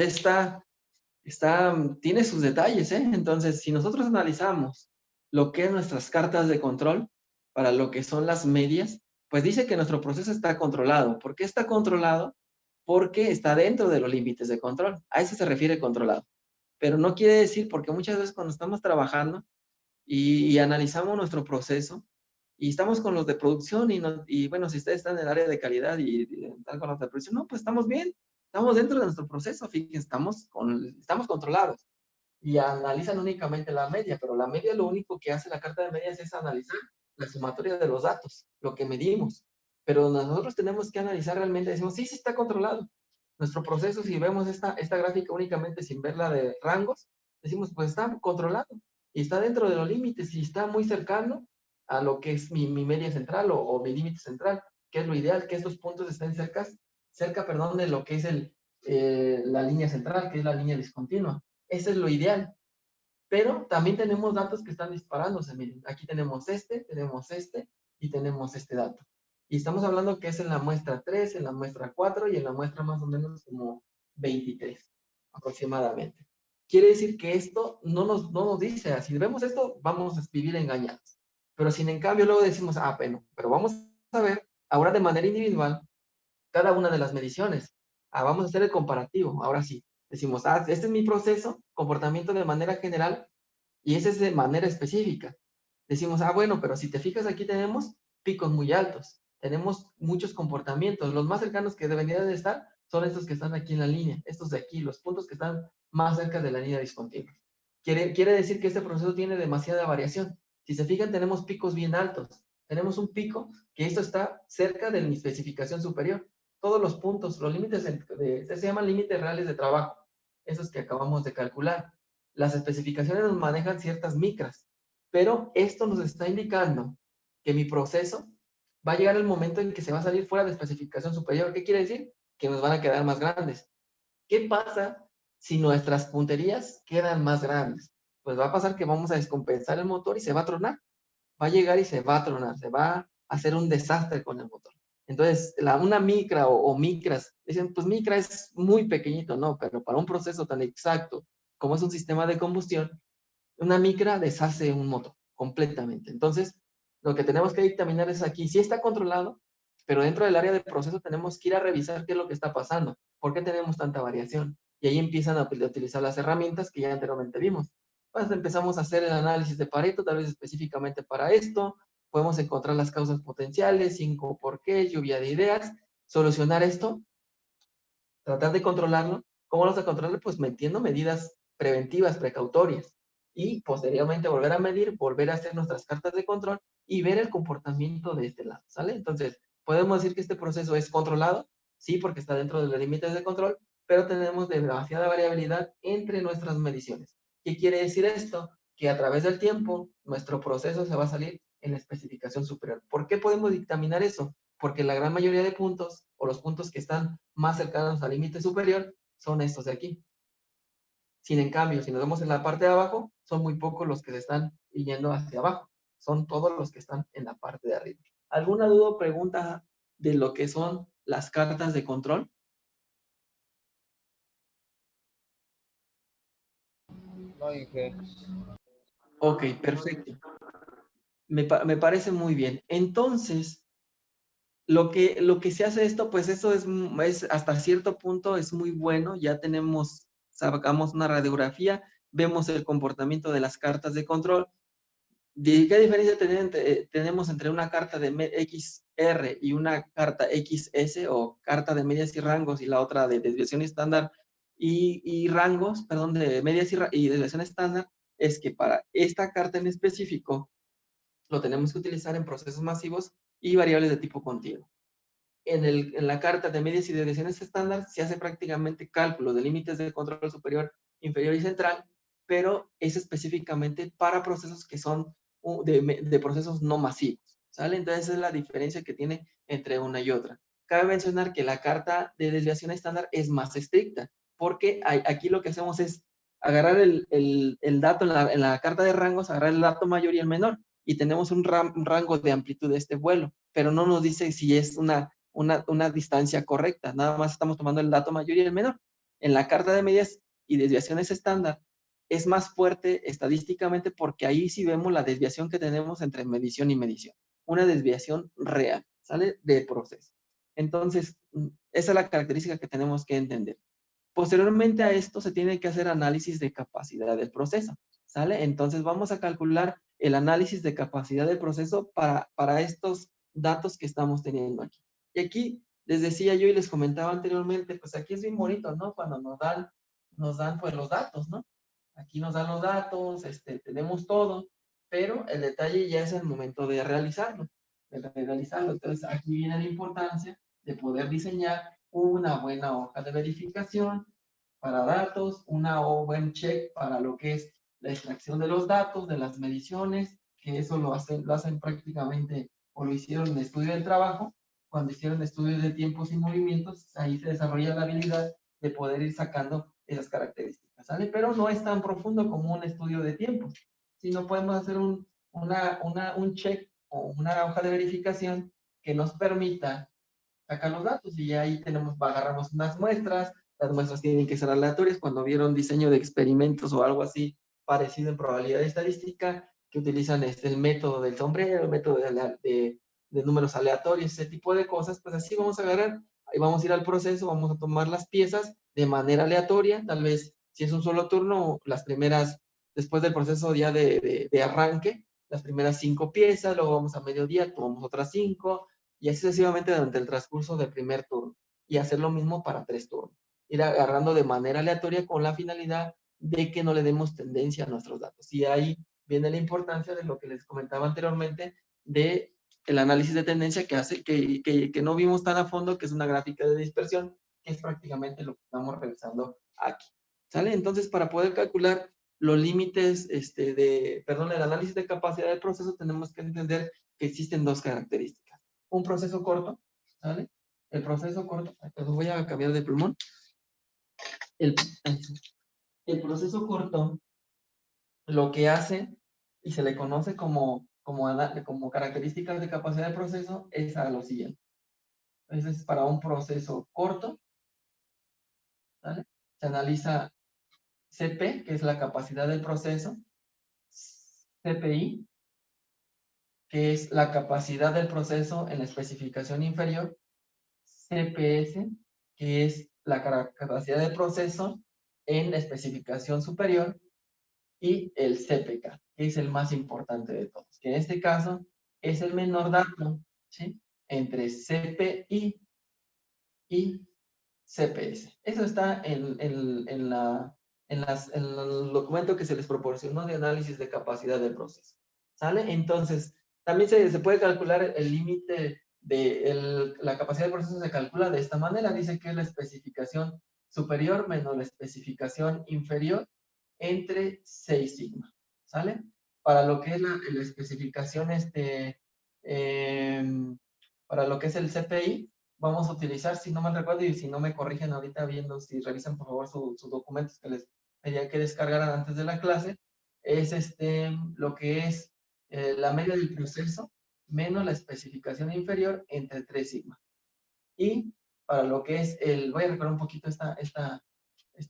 tiene sus detalles, ¿eh? Entonces, si nosotros analizamos lo que es nuestras cartas de control, para lo que son las medias, pues dice que nuestro proceso está controlado. ¿Por qué está controlado? Porque está dentro de los límites de control. A eso se refiere controlado. Pero no quiere decir, porque muchas veces cuando estamos trabajando y analizamos nuestro proceso, y estamos con los de producción y bueno, si ustedes están en el área de calidad y están con los de producción, no, pues estamos bien, estamos dentro de nuestro proceso, fíjense, estamos controlados. Y analizan únicamente la media, pero la media lo único que hace la carta de medias es analizar la sumatoria de los datos, lo que medimos. Pero nosotros tenemos que analizar realmente, decimos, sí, sí está controlado. Nuestro proceso, si vemos esta gráfica únicamente sin ver la de rangos, decimos, pues está controlado y está dentro de los límites y está muy cercano a lo que es mi media central o mi límite central, que es lo ideal, que estos puntos estén cerca, de lo que es la línea central, que es la línea discontinua. Ese es lo ideal. Pero también tenemos datos que están disparándose. Miren, aquí tenemos este y tenemos este dato. Y estamos hablando que es en la muestra 3, en la muestra 4 y en la muestra más o menos como 23 aproximadamente. Quiere decir que esto no nos dice, si vemos esto, vamos a vivir engañados. Pero si en cambio luego decimos, bueno, pero vamos a ver ahora de manera individual cada una de las mediciones. Vamos a hacer el comparativo, ahora sí. Decimos, este es mi proceso, comportamiento de manera general, y ese es de manera específica. Decimos, bueno, pero si te fijas aquí tenemos picos muy altos, tenemos muchos comportamientos. Los más cercanos que deberían de estar son estos que están aquí en la línea, estos de aquí, los puntos que están más cerca de la línea discontinua. Quiere decir que este proceso tiene demasiada variación. Si se fijan, tenemos picos bien altos. Tenemos un pico que esto está cerca de mi especificación superior. Todos los puntos, los límites, se llaman límites reales de trabajo, esos que acabamos de calcular. las especificaciones nos manejan ciertas micras, pero esto nos está indicando que mi proceso va a llegar el momento en que se va a salir fuera de especificación superior. ¿Qué quiere decir? Que nos van a quedar más grandes. ¿Qué pasa si nuestras punterías quedan más grandes? Pues va a pasar que vamos a descompensar el motor y se va a tronar. Va a llegar y se va a tronar, se va a hacer un desastre con el motor. Entonces, una micra o micras, dicen, pues micra es muy pequeñito, ¿no? Pero para un proceso tan exacto como es un sistema de combustión, una micra deshace un motor completamente. Entonces, lo que tenemos que dictaminar es aquí, sí está controlado, pero dentro del área de proceso tenemos que ir a revisar qué es lo que está pasando, por qué tenemos tanta variación. Y ahí empiezan a utilizar las herramientas que ya anteriormente vimos. Pues empezamos a hacer el análisis de Pareto, tal vez específicamente para esto. Podemos encontrar las causas potenciales, 5 por qué, lluvia de ideas, solucionar esto, tratar de controlarlo. ¿Cómo vamos a controlarlo? Pues metiendo medidas preventivas, precautorias. Y posteriormente volver a medir, volver a hacer nuestras cartas de control y ver el comportamiento de este lado, ¿sale? Entonces, podemos decir que este proceso es controlado, sí, porque está dentro de los límites de control, pero tenemos demasiada variabilidad entre nuestras mediciones. ¿Qué quiere decir esto? Que a través del tiempo, nuestro proceso se va a salir en la especificación superior. ¿Por qué podemos dictaminar eso? Porque la gran mayoría de puntos, o los puntos que están más cercanos al límite superior, son estos de aquí. Sin en cambio, si nos vemos en la parte de abajo, son muy pocos los que se están yendo hacia abajo. Son todos los que están en la parte de arriba. ¿Alguna duda o pregunta de lo que son las cartas de control? No, Inge. Ok, perfecto. Me parece muy bien. Entonces, lo que se hace esto, pues eso es hasta cierto punto es muy bueno. Ya sacamos una radiografía, vemos el comportamiento de las cartas de control. ¿Qué diferencia tenemos entre una carta de XR y una carta XS o carta de medias y rangos y la otra de desviación estándar y rangos, perdón, de medias y desviación estándar? Es que para esta carta en específico lo tenemos que utilizar en procesos masivos y variables de tipo continuo. En la carta de medias y desviaciones estándar se hace prácticamente cálculo de límites de control superior, inferior y central, pero es específicamente para procesos que son de procesos no masivos, ¿sale? Entonces esa es la diferencia que tiene entre una y otra. Cabe mencionar que la carta de desviación estándar es más estricta, porque aquí lo que hacemos es agarrar el dato en la carta de rangos, agarrar el dato mayor y el menor, y tenemos un rango de amplitud de este vuelo, pero no nos dice si es una distancia correcta, nada más estamos tomando el dato mayor y el menor. En la carta de medias y desviaciones estándar es más fuerte estadísticamente porque ahí sí vemos la desviación que tenemos entre medición y medición, una desviación real, ¿sale? De proceso. Entonces, esa es la característica que tenemos que entender. Posteriormente a esto se tiene que hacer análisis de capacidad del proceso, ¿sale? Entonces vamos a calcular el análisis de capacidad del proceso para estos datos que estamos teniendo aquí. Y aquí les decía yo y les comentaba anteriormente, pues aquí es bien bonito, ¿no? Cuando nos dan pues los datos, ¿no? Aquí nos dan los datos, tenemos todo, pero el detalle ya es el momento de realizarlo, Entonces aquí viene la importancia de poder diseñar una buena hoja de verificación para datos, buen check para lo que es la extracción de los datos, de las mediciones, que eso lo hacen prácticamente, o lo hicieron en estudio del trabajo, cuando hicieron estudios de tiempos y movimientos, ahí se desarrolla la habilidad de poder ir sacando esas características, ¿sale? Pero no es tan profundo como un estudio de tiempos, sino podemos hacer un check o una hoja de verificación que nos permita sacar los datos y ahí agarramos unas muestras, las muestras tienen que ser aleatorias. Cuando vieron diseño de experimentos o algo así parecido en probabilidad estadística, que utilizan el método del sombrero, el método de números aleatorios, ese tipo de cosas, pues así vamos a agarrar, ahí vamos a ir al proceso, vamos a tomar las piezas de manera aleatoria, tal vez si es un solo turno, las primeras, después del proceso ya de arranque, las primeras 5 piezas, luego vamos a mediodía, tomamos otras 5, y así sucesivamente durante el transcurso del primer turno. Y hacer lo mismo para 3 turnos. Ir agarrando de manera aleatoria con la finalidad de que no le demos tendencia a nuestros datos. Y ahí viene la importancia de lo que les comentaba anteriormente de el análisis de tendencia que hace, que no vimos tan a fondo, que es una gráfica de dispersión, que es prácticamente lo que estamos revisando aquí. ¿Sale? Entonces, para poder calcular los límites el análisis de capacidad del proceso, tenemos que entender que existen dos características. Un proceso corto, ¿sale? El proceso corto, perdón, voy a cambiar de plumón. El proceso corto lo que hace, y se le conoce como características de capacidad de proceso, es a lo siguiente. Entonces, para un proceso corto, ¿vale? Se analiza CP, que es la capacidad del proceso, CPI, que es la capacidad del proceso en la especificación inferior, CPS, que es la capacidad del proceso en la especificación superior, y el CPK, que es el más importante de todos, que en este caso es el menor dato, ¿sí? Entre CPI y CPS. Eso está en el documento que se les proporcionó de análisis de capacidad del proceso. ¿Sale? Entonces, también se puede calcular el límite de la capacidad del proceso, se calcula de esta manera. Dice que es la especificación superior menos la especificación inferior entre 6 sigma. ¿Sale? Para lo que es la especificación, para lo que es el CPI, vamos a utilizar, si no me recuerdo y si no me corrigen ahorita viendo, si revisan por favor sus documentos que les pedía que descargaran antes de la clase, es lo que es la media del proceso menos la especificación inferior entre 3 sigma. Y para lo que es voy a recordar un poquito esta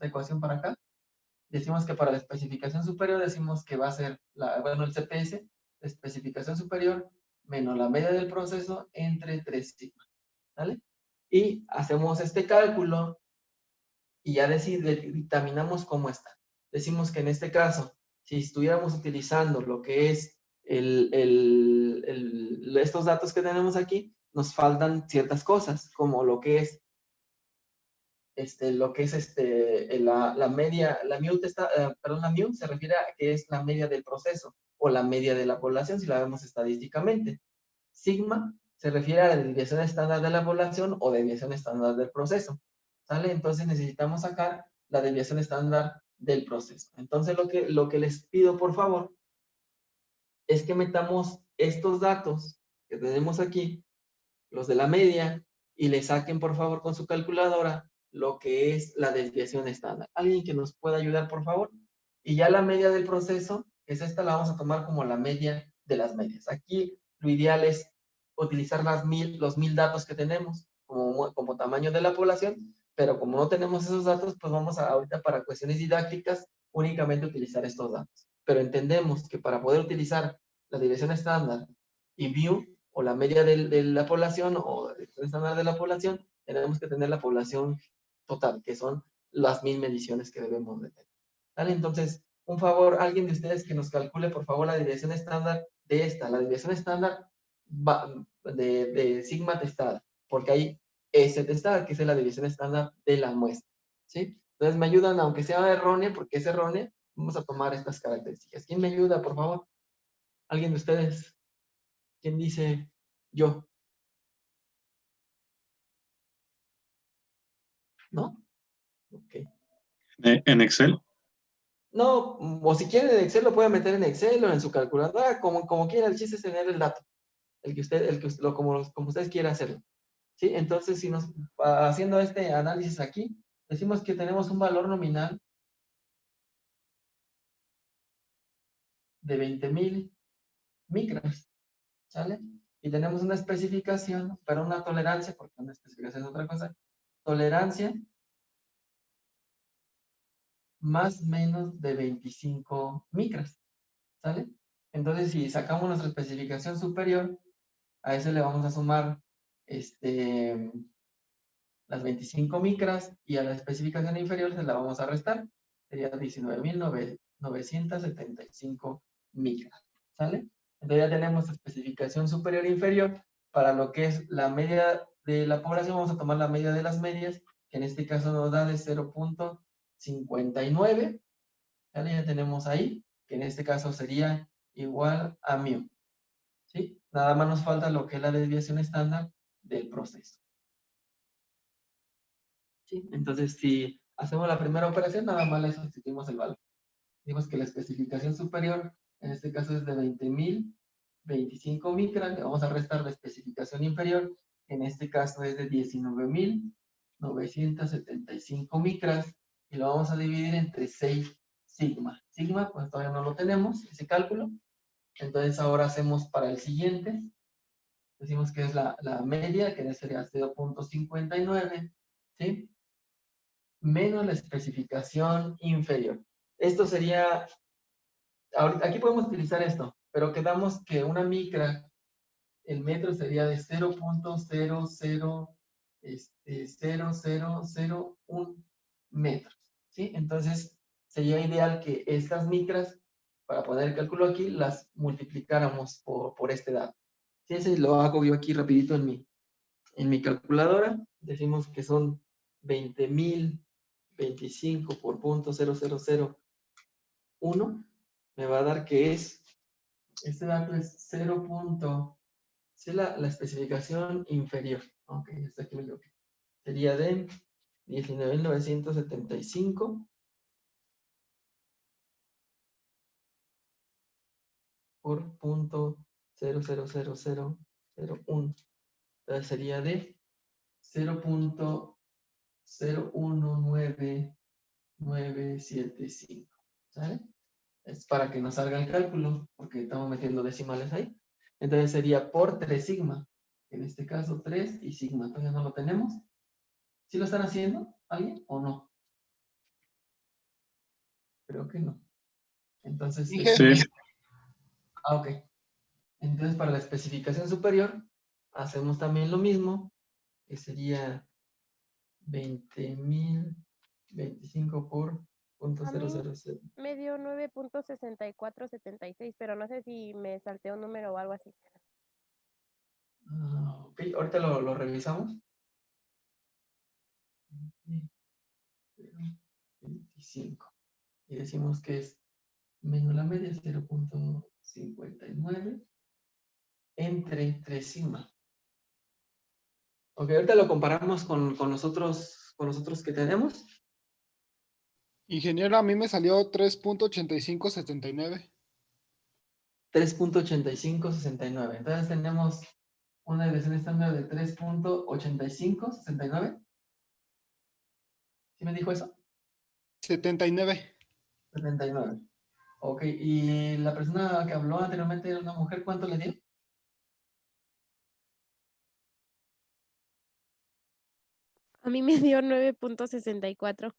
ecuación para acá. Decimos que para la especificación superior decimos que va a ser, el CPS, la especificación superior menos la media del proceso entre 3 sigma. ¿Vale? Y hacemos este cálculo y ya dictaminamos cómo está. Decimos que en este caso, si estuviéramos utilizando lo que es estos datos que tenemos aquí, nos faltan ciertas cosas, como lo que es la media, la mu se refiere a que es la media del proceso o la media de la población si la vemos estadísticamente. Sigma se refiere a la desviación estándar de la población o desviación estándar del proceso. ¿Sale? Entonces necesitamos sacar la desviación estándar del proceso. Entonces lo que les pido por favor es que metamos estos datos que tenemos aquí, los de la media, y le saquen por favor con su calculadora lo que es la desviación estándar. ¿Alguien que nos pueda ayudar por favor? Y ya la media del proceso, que es esta, la vamos a tomar como la media de las medias. Aquí lo ideal es utilizar los 1000 datos que tenemos como tamaño de la población, pero como no tenemos esos datos, pues vamos ahorita para cuestiones didácticas únicamente utilizar estos datos. Pero entendemos que para poder utilizar la desviación estándar y view, o la media de la población, o el estándar de la población, tenemos que tener la población total, que son las 1000 mediciones que debemos de tener. ¿Vale? Entonces, un favor, alguien de ustedes que nos calcule, por favor, la desviación estándar de esta. La desviación estándar de sigma testada, porque hay S testada, que es la desviación estándar de la muestra. ¿Sí? Entonces, me ayudan, aunque sea errónea, porque es errónea, vamos a tomar estas características. ¿Quién me ayuda, por favor? ¿Alguien de ustedes? ¿Quién dice yo? ¿No? Ok. ¿En Excel? No, o si quieren en Excel lo pueden meter en Excel o en su calculadora, como quiera, el chiste es tener el dato, como ustedes quieran hacerlo. ¿Sí? Entonces, si haciendo este análisis aquí, decimos que tenemos un valor nominal de 20,000 micras, ¿sale? Y tenemos una especificación para una tolerancia, porque una especificación es otra cosa, tolerancia más menos de 25 micras, ¿sale? Entonces, si sacamos nuestra especificación superior, a eso le vamos a sumar las 25 micras y a la especificación inferior se la vamos a restar. Sería 19,975 micras, ¿sale? Entonces ya tenemos especificación superior e inferior. Para lo que es la media de la población, vamos a tomar la media de las medias, que en este caso nos da de 0.59. ¿Vale? Ya tenemos ahí, que en este caso sería igual a mu. ¿Sí? Nada más nos falta lo que es la desviación estándar del proceso. ¿Sí? Entonces, si hacemos la primera operación, nada más le sustituimos el valor. Dijimos que la especificación superior, en este caso es de 20.025 micras, le vamos a restar la especificación inferior, en este caso es de 19.975 micras, y lo vamos a dividir entre 6 sigma. Sigma, pues todavía no lo tenemos, ese cálculo. Entonces ahora hacemos para el siguiente. Decimos que es la media, que sería 0.59, ¿sí? Menos la especificación inferior. Esto sería, aquí podemos utilizar esto, pero quedamos que una micra, el metro sería de 0.000001 metros, ¿sí? Entonces, sería ideal que estas micras, para poner el cálculo aquí, las multiplicáramos por este dato. Si ese lo hago yo aquí rapidito en mi calculadora, decimos que son 20.025 por 0.0001, me va a dar que es, este dato es 0. Sí, la especificación inferior. Ok, hasta aquí me equivoqué. Sería de 19.975 por 0.000001. Entonces sería de 0.019975. ¿Sale? Es para que nos salga el cálculo, porque estamos metiendo decimales ahí. Entonces sería por 3 sigma. En este caso 3 y sigma. Todavía no lo tenemos. ¿Sí lo están haciendo alguien o no? Creo que no. Entonces, Inge. Sí. ok. Entonces, para la especificación superior, hacemos también lo mismo, que sería 20.025 por A mí 0.000. me dio 9.6476, pero no sé si me salté un número o algo así. Ok, ahorita lo revisamos. 25. Y decimos que es menos la media, 0.59 entre 3 sigma. Ok, ahorita lo comparamos con los otros que tenemos. Ingeniero, a mí me salió 3.8579. 3.8569. Entonces tenemos una desviación estándar de 3.8569. ¿Sí me dijo eso? 79. 79. Ok, y la persona que habló anteriormente era una mujer, ¿cuánto le dio? A mí me dio 9.64.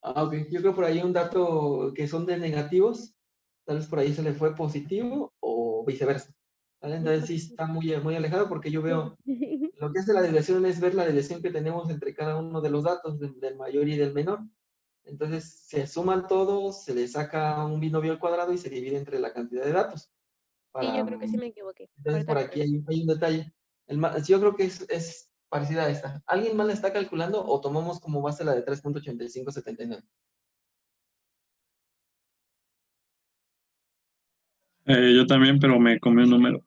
Ok, yo creo por ahí un dato que son de negativos, tal vez por ahí se le fue positivo o viceversa. ¿Vale? Entonces sí está muy, muy alejado porque yo veo, lo que hace la desviación es ver la desviación que tenemos entre cada uno de los datos, del mayor y del menor. Entonces se suman todos, se le saca un binomio al cuadrado y se divide entre la cantidad de datos. Sí, yo creo que sí me equivoqué. Entonces Ahorita por lo aquí reviso. hay un detalle. Yo creo que es parecida a esta. ¿Alguien más la está calculando o tomamos como base la de 3.8579? Yo también, pero me comí un número.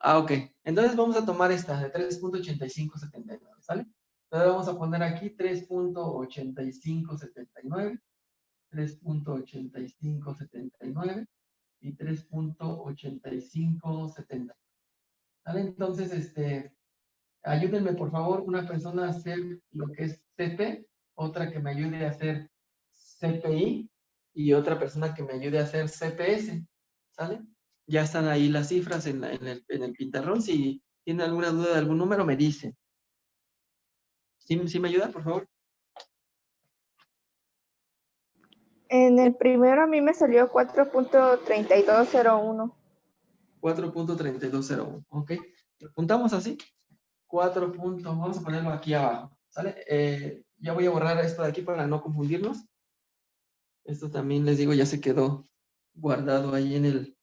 Ok. Entonces vamos a tomar esta de 3.8579, ¿sale? Entonces vamos a poner aquí 3.8579, 3.8579 y 3.8570. ¿Vale? Entonces, ayúdenme por favor una persona a hacer lo que es CP, otra que me ayude a hacer CPI y otra persona que me ayude a hacer CPS. ¿Sale? Ya están ahí las cifras en el pizarrón. Si tienen alguna duda de algún número, me dicen. ¿Sí me ayudan, por favor? En el primero a mí me salió 4.3201. 4.3201. Ok. Lo apuntamos así. 4 puntos. Vamos a ponerlo aquí abajo. ¿Sale? Ya voy a borrar esto de aquí para no confundirnos. Esto también les digo, ya se quedó guardado ahí en el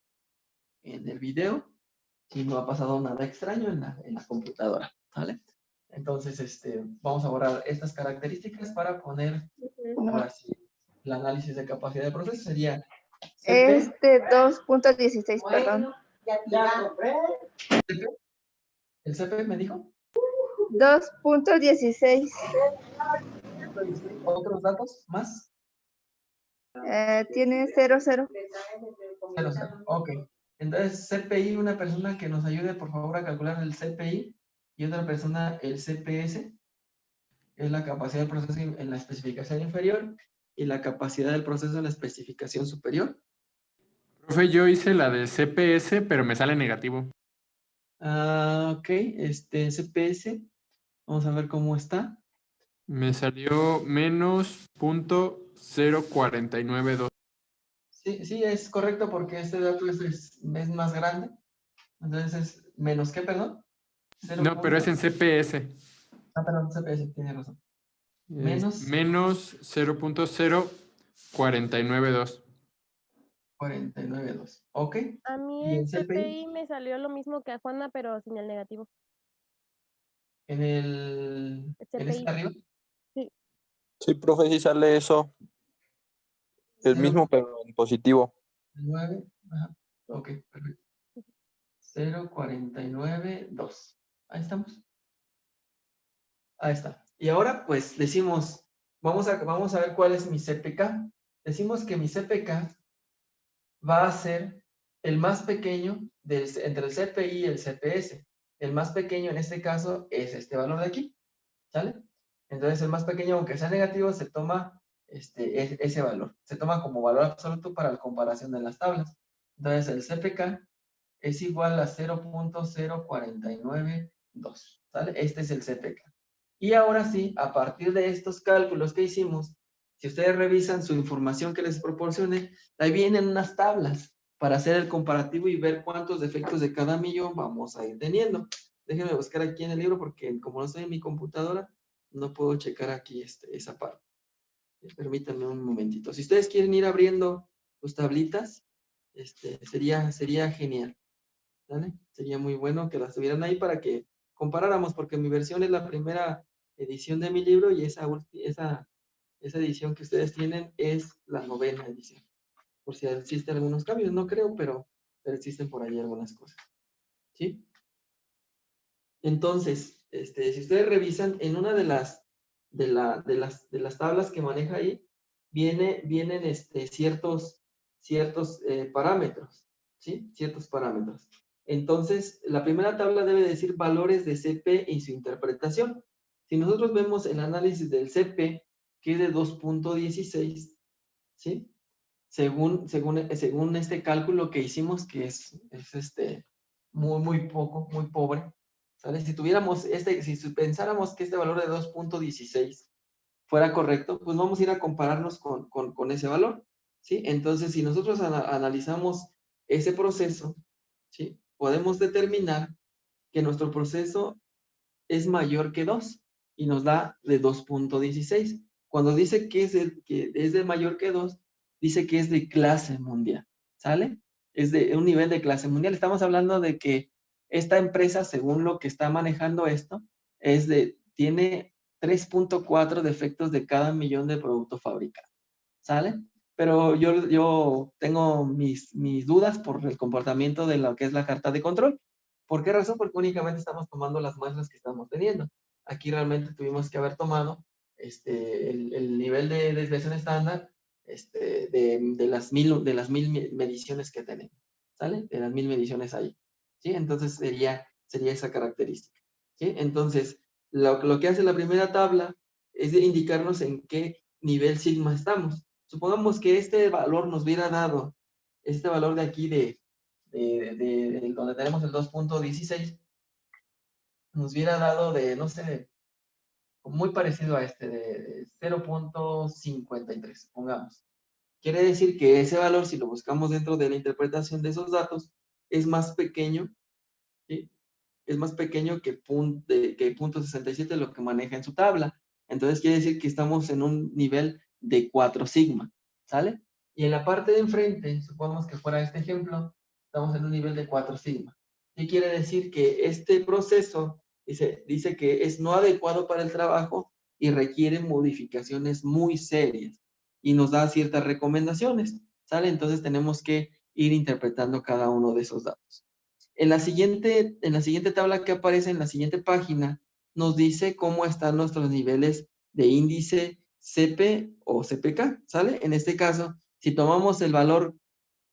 video. Y no ha pasado nada extraño en la computadora. ¿Vale? Entonces, vamos a borrar estas características para poner, ahora sí, el análisis de capacidad de proceso sería Es CP. de 2.16, perdón. CP. ¿El CP me dijo? 2.16. ¿Otros datos más? Tiene 0, 0. 0, 0. Ok. Entonces, CPI, una persona que nos ayude, por favor, a calcular el CPI y otra persona el CPS, es la capacidad del proceso en la especificación inferior y la capacidad del proceso en la especificación superior. Profe, yo hice la de CPS, pero me sale negativo. Ok, CPS, vamos a ver cómo está. Me salió menos .0492. Sí, sí, es correcto porque este dato es más grande. Entonces es menos qué, perdón. No, pero es en CPS. Perdón, CPS, tiene razón. Es Menos menos 0.0492. 49.2. Ok. A mí ¿Y el en CPI? CPI me salió lo mismo que a Juana, pero sin el negativo. En El este CPI. de arriba. Sí, profe, sí sale eso. El mismo, pero en positivo. 0.9. Ajá. Ok, perfecto. 0.49.2. Ahí estamos. Ahí está. Y ahora, pues, decimos, vamos a ver cuál es mi CPK. Decimos que mi CPK va a ser el más pequeño entre el CPI y el CPS. El más pequeño en este caso es este valor de aquí, ¿sale? Entonces el más pequeño, aunque sea negativo, se toma ese valor. Se toma como valor absoluto para la comparación de las tablas. Entonces el CPK es igual a 0.0492, ¿sale? Este es el CPK. Y ahora sí, a partir de estos cálculos que hicimos, si ustedes revisan su información que les proporcioné, ahí vienen unas tablas para hacer el comparativo y ver cuántos defectos de cada millón vamos a ir teniendo. Déjenme buscar aquí en el libro porque como no estoy en mi computadora, no puedo checar aquí esa parte. Permítanme un momentito. Si ustedes quieren ir abriendo sus tablitas, sería genial, ¿vale? Sería muy bueno que las tuvieran ahí para que comparáramos, porque mi versión es la primera edición de mi libro y esa edición que ustedes tienen es la 9ª edición. Por si existen algunos cambios, no creo, pero existen por ahí algunas cosas. ¿Sí? Entonces, si ustedes revisan, en una de las tablas que maneja ahí, vienen ciertos parámetros, ¿sí? Ciertos parámetros. Entonces, la primera tabla debe decir valores de CP y su interpretación. Si nosotros vemos el análisis del CP, que es de 2.16, ¿sí? Según este cálculo que hicimos, que es muy poco, muy pobre, ¿sale? Si tuviéramos si pensáramos que este valor de 2.16 fuera correcto, pues vamos a ir a compararnos con ese valor, ¿sí? Entonces, si nosotros analizamos ese proceso, ¿sí? Podemos determinar que nuestro proceso es mayor que 2 y nos da de 2.16. Cuando dice que es de mayor que 2, dice que es de clase mundial, ¿sale? Es de un nivel de clase mundial. Estamos hablando de que esta empresa, según lo que está manejando esto, tiene 3.4 defectos de cada millón de productos fabricados, ¿sale? Pero yo tengo mis dudas por el comportamiento de lo que es la carta de control. ¿Por qué razón? Porque únicamente estamos tomando las muestras que estamos teniendo. Aquí realmente tuvimos que haber tomado el nivel de desviación estándar de las 1000 mediciones que tenemos, ¿sale? De las 1000 mediciones ahí, ¿sí? Entonces sería esa característica, ¿sí? Entonces, lo que hace la primera tabla es de indicarnos en qué nivel sigma estamos. Supongamos que este valor nos hubiera dado, este valor de aquí de donde tenemos el 2.16, nos hubiera dado no sé, muy parecido a de 0.53, pongamos. Quiere decir que ese valor, si lo buscamos dentro de la interpretación de esos datos, es más pequeño, ¿sí? Es más pequeño que .67, lo que maneja en su tabla. Entonces quiere decir que estamos en un nivel de 4 sigma, ¿sale? Y en la parte de enfrente, supongamos que fuera este ejemplo, estamos en un nivel de 4 sigma. ¿Qué quiere decir? Que este proceso dice que es no adecuado para el trabajo y requiere modificaciones muy serias. Y nos da ciertas recomendaciones, ¿sale? Entonces tenemos que ir interpretando cada uno de esos datos. En la siguiente tabla que aparece en la siguiente página, nos dice cómo están nuestros niveles de índice CP o CPK, ¿sale? En este caso, Si tomamos el valor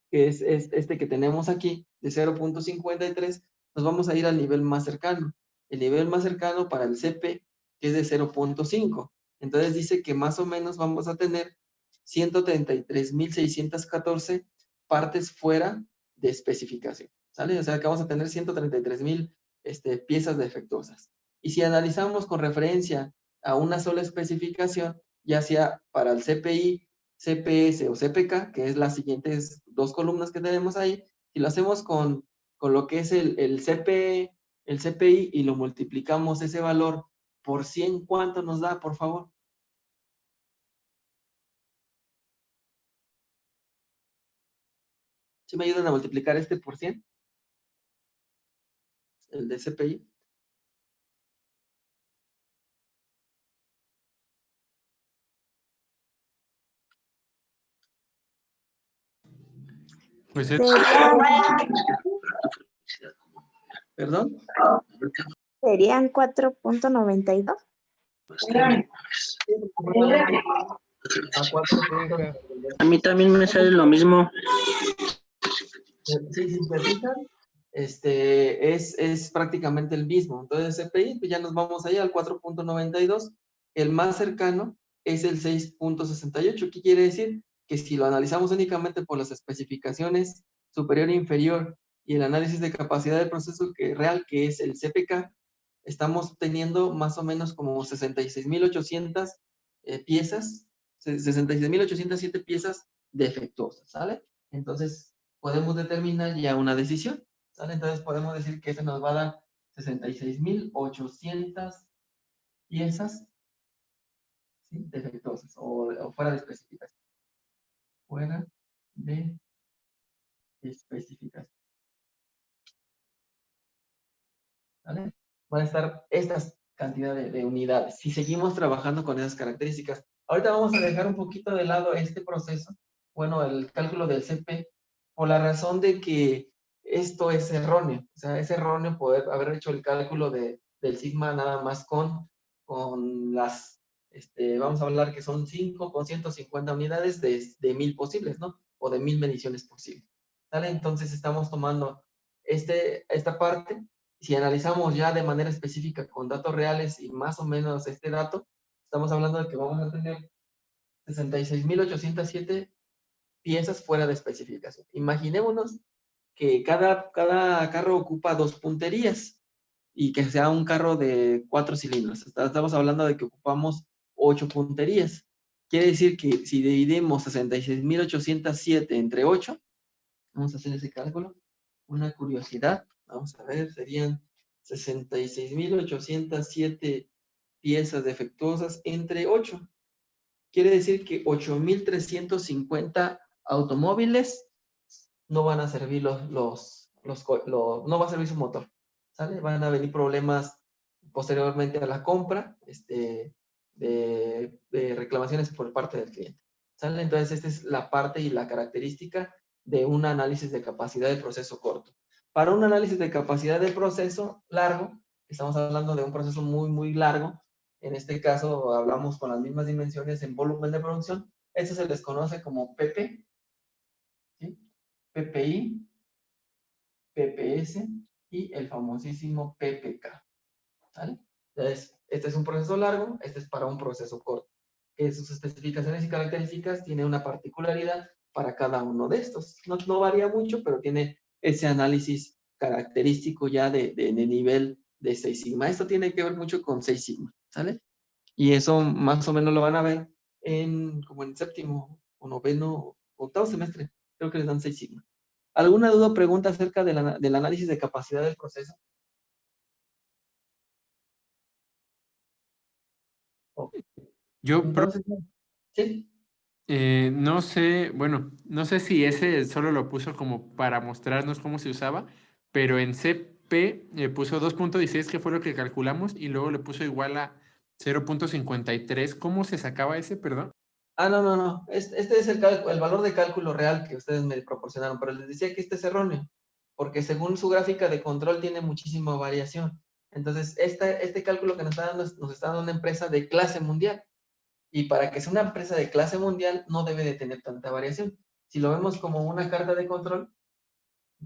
que es este que tenemos aquí, de 0.53, nos vamos a ir al nivel más cercano. El nivel más cercano para el CP, que es de 0.5. Entonces dice que más o menos vamos a tener 133.614 partes fuera de especificación, ¿sale? O sea que vamos a tener 133.000 piezas defectuosas. Y si analizamos con referencia a una sola especificación, ya sea para el CPI, CPS o CPK, que es las siguientes dos columnas que tenemos ahí, si lo hacemos con lo que es el CPI y lo multiplicamos ese valor por 100, ¿cuánto nos da, por favor? ¿Sí me ayudan a multiplicar este por 100? El de CPI. Pues es ¿Perdón? Serían 4.92. A 4. A mí también me sale lo mismo. Sí, si se fijan, es prácticamente el mismo. Entonces, CPI, pues ya nos vamos allá al 4.92. El más cercano es el 6.68. ¿Qué quiere decir? Que si lo analizamos únicamente por las especificaciones superior e inferior y el análisis de capacidad del proceso real, que es el CPK, estamos teniendo más o menos como 66.800 piezas, 66.807 piezas defectuosas, ¿sale? Entonces, podemos determinar ya una decisión, ¿sale? Entonces, podemos decir que eso nos va a dar 66.800 piezas, ¿sí? Defectuosas o fuera de especificación. Fuera de especificación. ¿Vale? Van a estar estas cantidades de unidades. Si seguimos trabajando con esas características. Ahorita vamos a dejar un poquito de lado este proceso, bueno, el cálculo del CP, por la razón de que esto es erróneo. O sea, es erróneo poder haber hecho el cálculo del sigma nada más con las, vamos a hablar que son 5 con 150 unidades de 1000 posibles, ¿no? O de 1000 mediciones posibles. ¿Sale? Entonces estamos tomando esta parte. Si analizamos ya de manera específica con datos reales y más o menos este dato, estamos hablando de que vamos a tener 66.807 piezas fuera de especificación. Imaginémonos que cada carro ocupa 2 punterías y que sea un carro de 4 cilindros. Estamos hablando de que ocupamos 8 punterías. Quiere decir que si dividimos 66.807 entre 8, vamos a hacer ese cálculo. Una curiosidad. Vamos a ver, serían 66.807 piezas defectuosas entre 8. Quiere decir que 8.350 automóviles no van a servir no va a servir su motor, ¿sale? Van a venir problemas posteriormente a la compra, de reclamaciones por parte del cliente, ¿sale? Entonces, esta es la parte y la característica de un análisis de capacidad de proceso corto. Para un análisis de capacidad de proceso largo, estamos hablando de un proceso muy, muy largo. En este caso, hablamos con las mismas dimensiones en volumen de producción. Esto se les conoce como PP, ¿sí? PPI, PPS y el famosísimo PPK, ¿vale? Entonces, este es un proceso largo, este es para un proceso corto. Que sus especificaciones y características tienen una particularidad para cada uno de estos. No varía mucho, pero tiene ese análisis característico ya de nivel de 6 sigma. Esto tiene que ver mucho con 6 sigma, ¿sale? Y eso más o menos lo van a ver como en séptimo o noveno, octavo semestre. Creo que les dan 6 sigma. ¿Alguna duda o pregunta acerca del análisis de capacidad del proceso? yo, Entonces, ¿sí? no sé, bueno, no sé si ese solo lo puso como para mostrarnos cómo se usaba, pero en CP puso 2.16, que fue lo que calculamos, y luego le puso igual a 0.53. ¿Cómo se sacaba ese, perdón? No. Este es el valor de cálculo real que ustedes me proporcionaron, pero les decía que este es erróneo, porque según su gráfica de control tiene muchísima variación. Entonces, este cálculo que nos está dando una empresa de clase mundial. Y para que sea una empresa de clase mundial, no debe de tener tanta variación. Si lo vemos como una carta de control,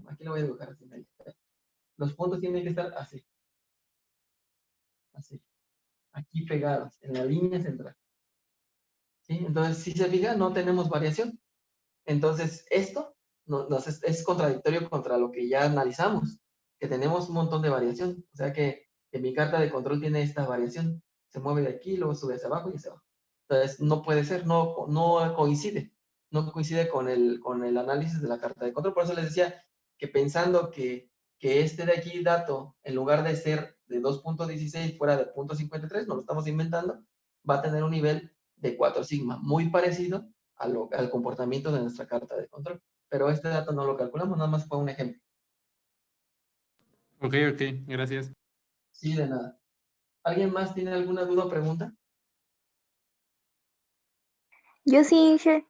aquí lo voy a dibujar así. Los puntos tienen que estar así. Así. Aquí pegados, en la línea central. ¿Sí? Entonces, si se fija, no tenemos variación. Entonces, esto es contradictorio contra lo que ya analizamos, que tenemos un montón de variación. O sea que mi carta de control tiene esta variación. Se mueve de aquí, luego sube hacia abajo y hacia abajo. Entonces, no puede ser, no coincide. No coincide con el análisis de la carta de control. Por eso les decía que pensando que este de aquí, dato, en lugar de ser de 2.16 fuera de 0.53, nos lo estamos inventando, va a tener un nivel de 4 sigma, muy parecido al comportamiento de nuestra carta de control. Pero este dato no lo calculamos, nada más fue un ejemplo. Ok, gracias. Sí, de nada. ¿Alguien más tiene alguna duda o pregunta? Yo sí, Inge.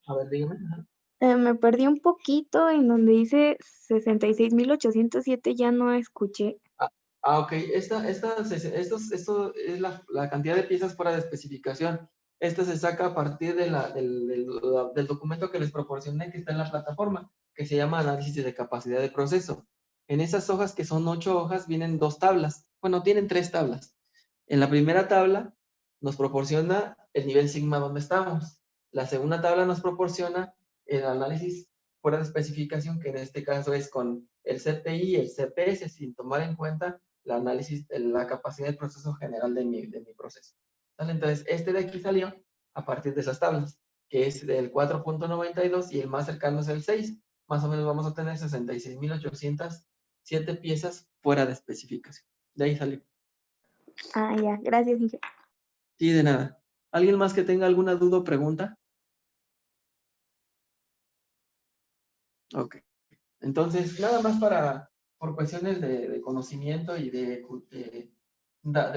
A ver, dígame. Ajá. Me perdí un poquito en donde dice 66.807, ya no escuché. Ok. Esto es la cantidad de piezas fuera de especificación. Esta se saca a partir del documento que les proporcioné que está en la plataforma, que se llama análisis de capacidad de proceso. En esas hojas, que son 8 hojas, vienen 2 tablas. Bueno, tienen 3 tablas. En la primera tabla nos proporciona el nivel sigma donde estamos. La segunda tabla nos proporciona el análisis fuera de especificación, que en este caso es con el CPI y el CPS, sin tomar en cuenta el análisis, la capacidad de proceso general de mi proceso. ¿Sale? Entonces, este de aquí salió a partir de esas tablas, que es del 4.92 y el más cercano es el 6. Más o menos vamos a tener 66.807 piezas fuera de especificación. De ahí salió. Ah, ya, gracias, Inge. Sí, de nada. ¿Alguien más que tenga alguna duda o pregunta? Ok. Entonces, nada más por cuestiones de conocimiento y de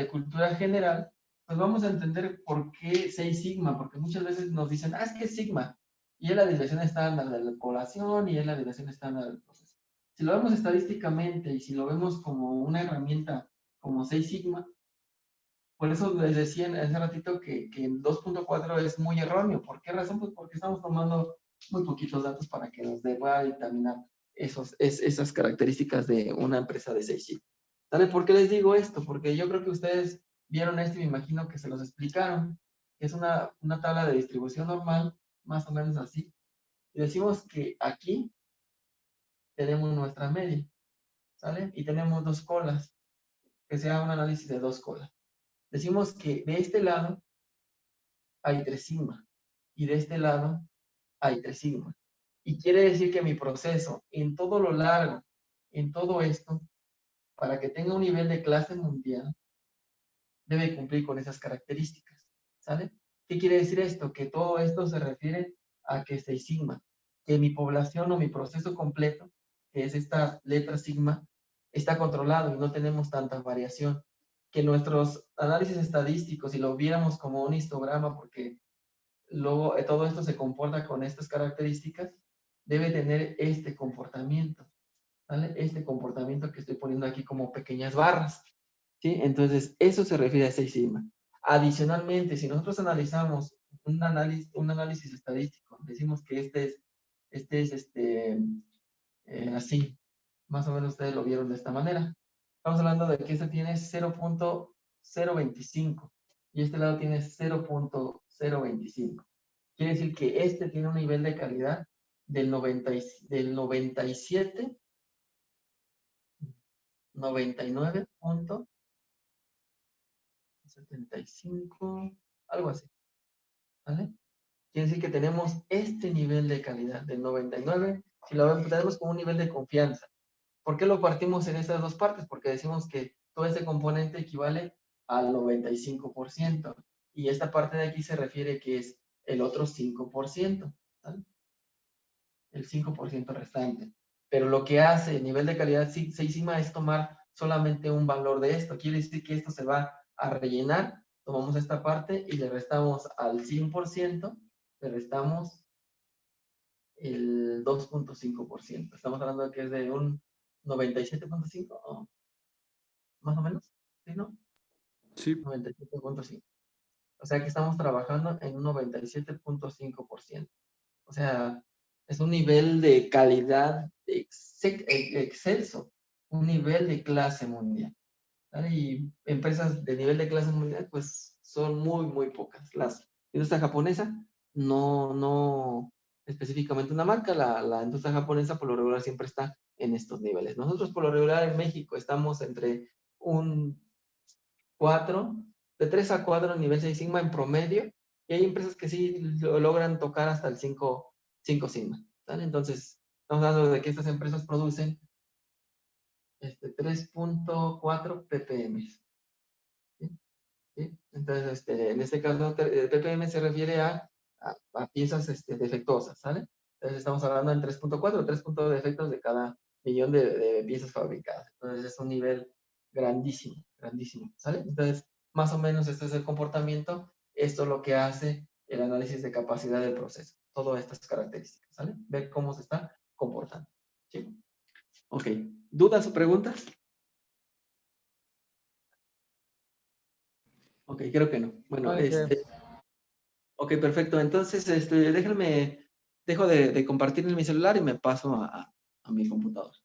cultura general, pues vamos a entender por qué 6 sigma, porque muchas veces nos dicen, es que es sigma, y es la desviación estándar de la población, y es la desviación estándar del proceso. Si lo vemos estadísticamente y si lo vemos como una herramienta como 6 sigma, por eso les decía hace ratito que el 2.4 es muy erróneo. ¿Por qué razón? Pues porque estamos tomando muy poquitos datos para que nos pueda dictaminar esas características de una empresa de 6 sigma. ¿Sabe por qué les digo esto? Porque yo creo que ustedes vieron esto y me imagino que se los explicaron. Es una tabla de distribución normal, más o menos así. Y decimos que aquí tenemos nuestra media, ¿sale? Y tenemos 2 colas, que sea un análisis de 2 colas. Decimos que de este lado hay 3 sigma y de este lado hay 3 sigma. Y quiere decir que mi proceso en todo lo largo, en todo esto, para que tenga un nivel de clase mundial, debe cumplir con esas características, ¿sale? ¿Qué quiere decir esto? Que todo esto se refiere a que 6 sigma, que mi población o mi proceso completo, que es esta letra sigma, está controlado y no tenemos tanta variación. Que nuestros análisis estadísticos, si lo viéramos como un histograma, porque luego todo esto se comporta con estas características, debe tener este comportamiento, ¿vale? Este comportamiento que estoy poniendo aquí como pequeñas barras, ¿sí? Entonces, eso se refiere a 6 sigma. Adicionalmente, si nosotros analizamos un análisis estadístico, decimos que este es así, más o menos ustedes lo vieron de esta manera. Estamos hablando de que este tiene 0.025 y este lado tiene 0.025. Quiere decir que este tiene un nivel de calidad del 97, 99.75, algo así, ¿vale? Quiere decir que tenemos este nivel de calidad del 99, si lo vemos, tenemos como un nivel de confianza. ¿Por qué lo partimos en estas dos partes? Porque decimos que todo ese componente equivale al 95%. Y esta parte de aquí se refiere que es el otro 5%. ¿Vale? El 5% restante. Pero lo que hace el nivel de calidad 6 sigma es tomar solamente un valor de esto. Quiere decir que esto se va a rellenar. Tomamos esta parte y le restamos al 100%, le restamos el 2.5%. Estamos hablando de que es de un 97.5, ¿o más o menos? ¿Sí, no? Sí. 97.5. O sea que estamos trabajando en un 97.5%. O sea, es un nivel de calidad excelso, un nivel de clase mundial. ¿Vale? Y empresas de nivel de clase mundial, pues son muy, muy pocas. La industria japonesa, no específicamente una marca, la industria japonesa por lo regular siempre está en estos niveles. Nosotros por lo regular en México estamos entre un 4, de 3 a 4 nivel 6 sigma en promedio, y hay empresas que sí lo logran tocar hasta el 5 sigma. ¿Vale? Entonces, estamos hablando de que estas empresas producen 3.4 ppm. ¿Sí? ¿Sí? Entonces, en este caso, ppm se refiere a piezas defectuosas, ¿sale? Entonces, estamos hablando en 3.4, 3 puntos de defectos de cada millón de piezas fabricadas. Entonces, es un nivel grandísimo, grandísimo, ¿sale? Entonces, más o menos este es el comportamiento. Esto es lo que hace el análisis de capacidad del proceso. Todas estas características, ¿sale? Ver cómo se está comportando. ¿Sí? Ok. ¿Dudas o preguntas? Ok, creo que no. Bueno, ok, perfecto. Entonces, déjenme, dejo de compartir en mi celular y me paso a mi computador.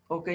Ok,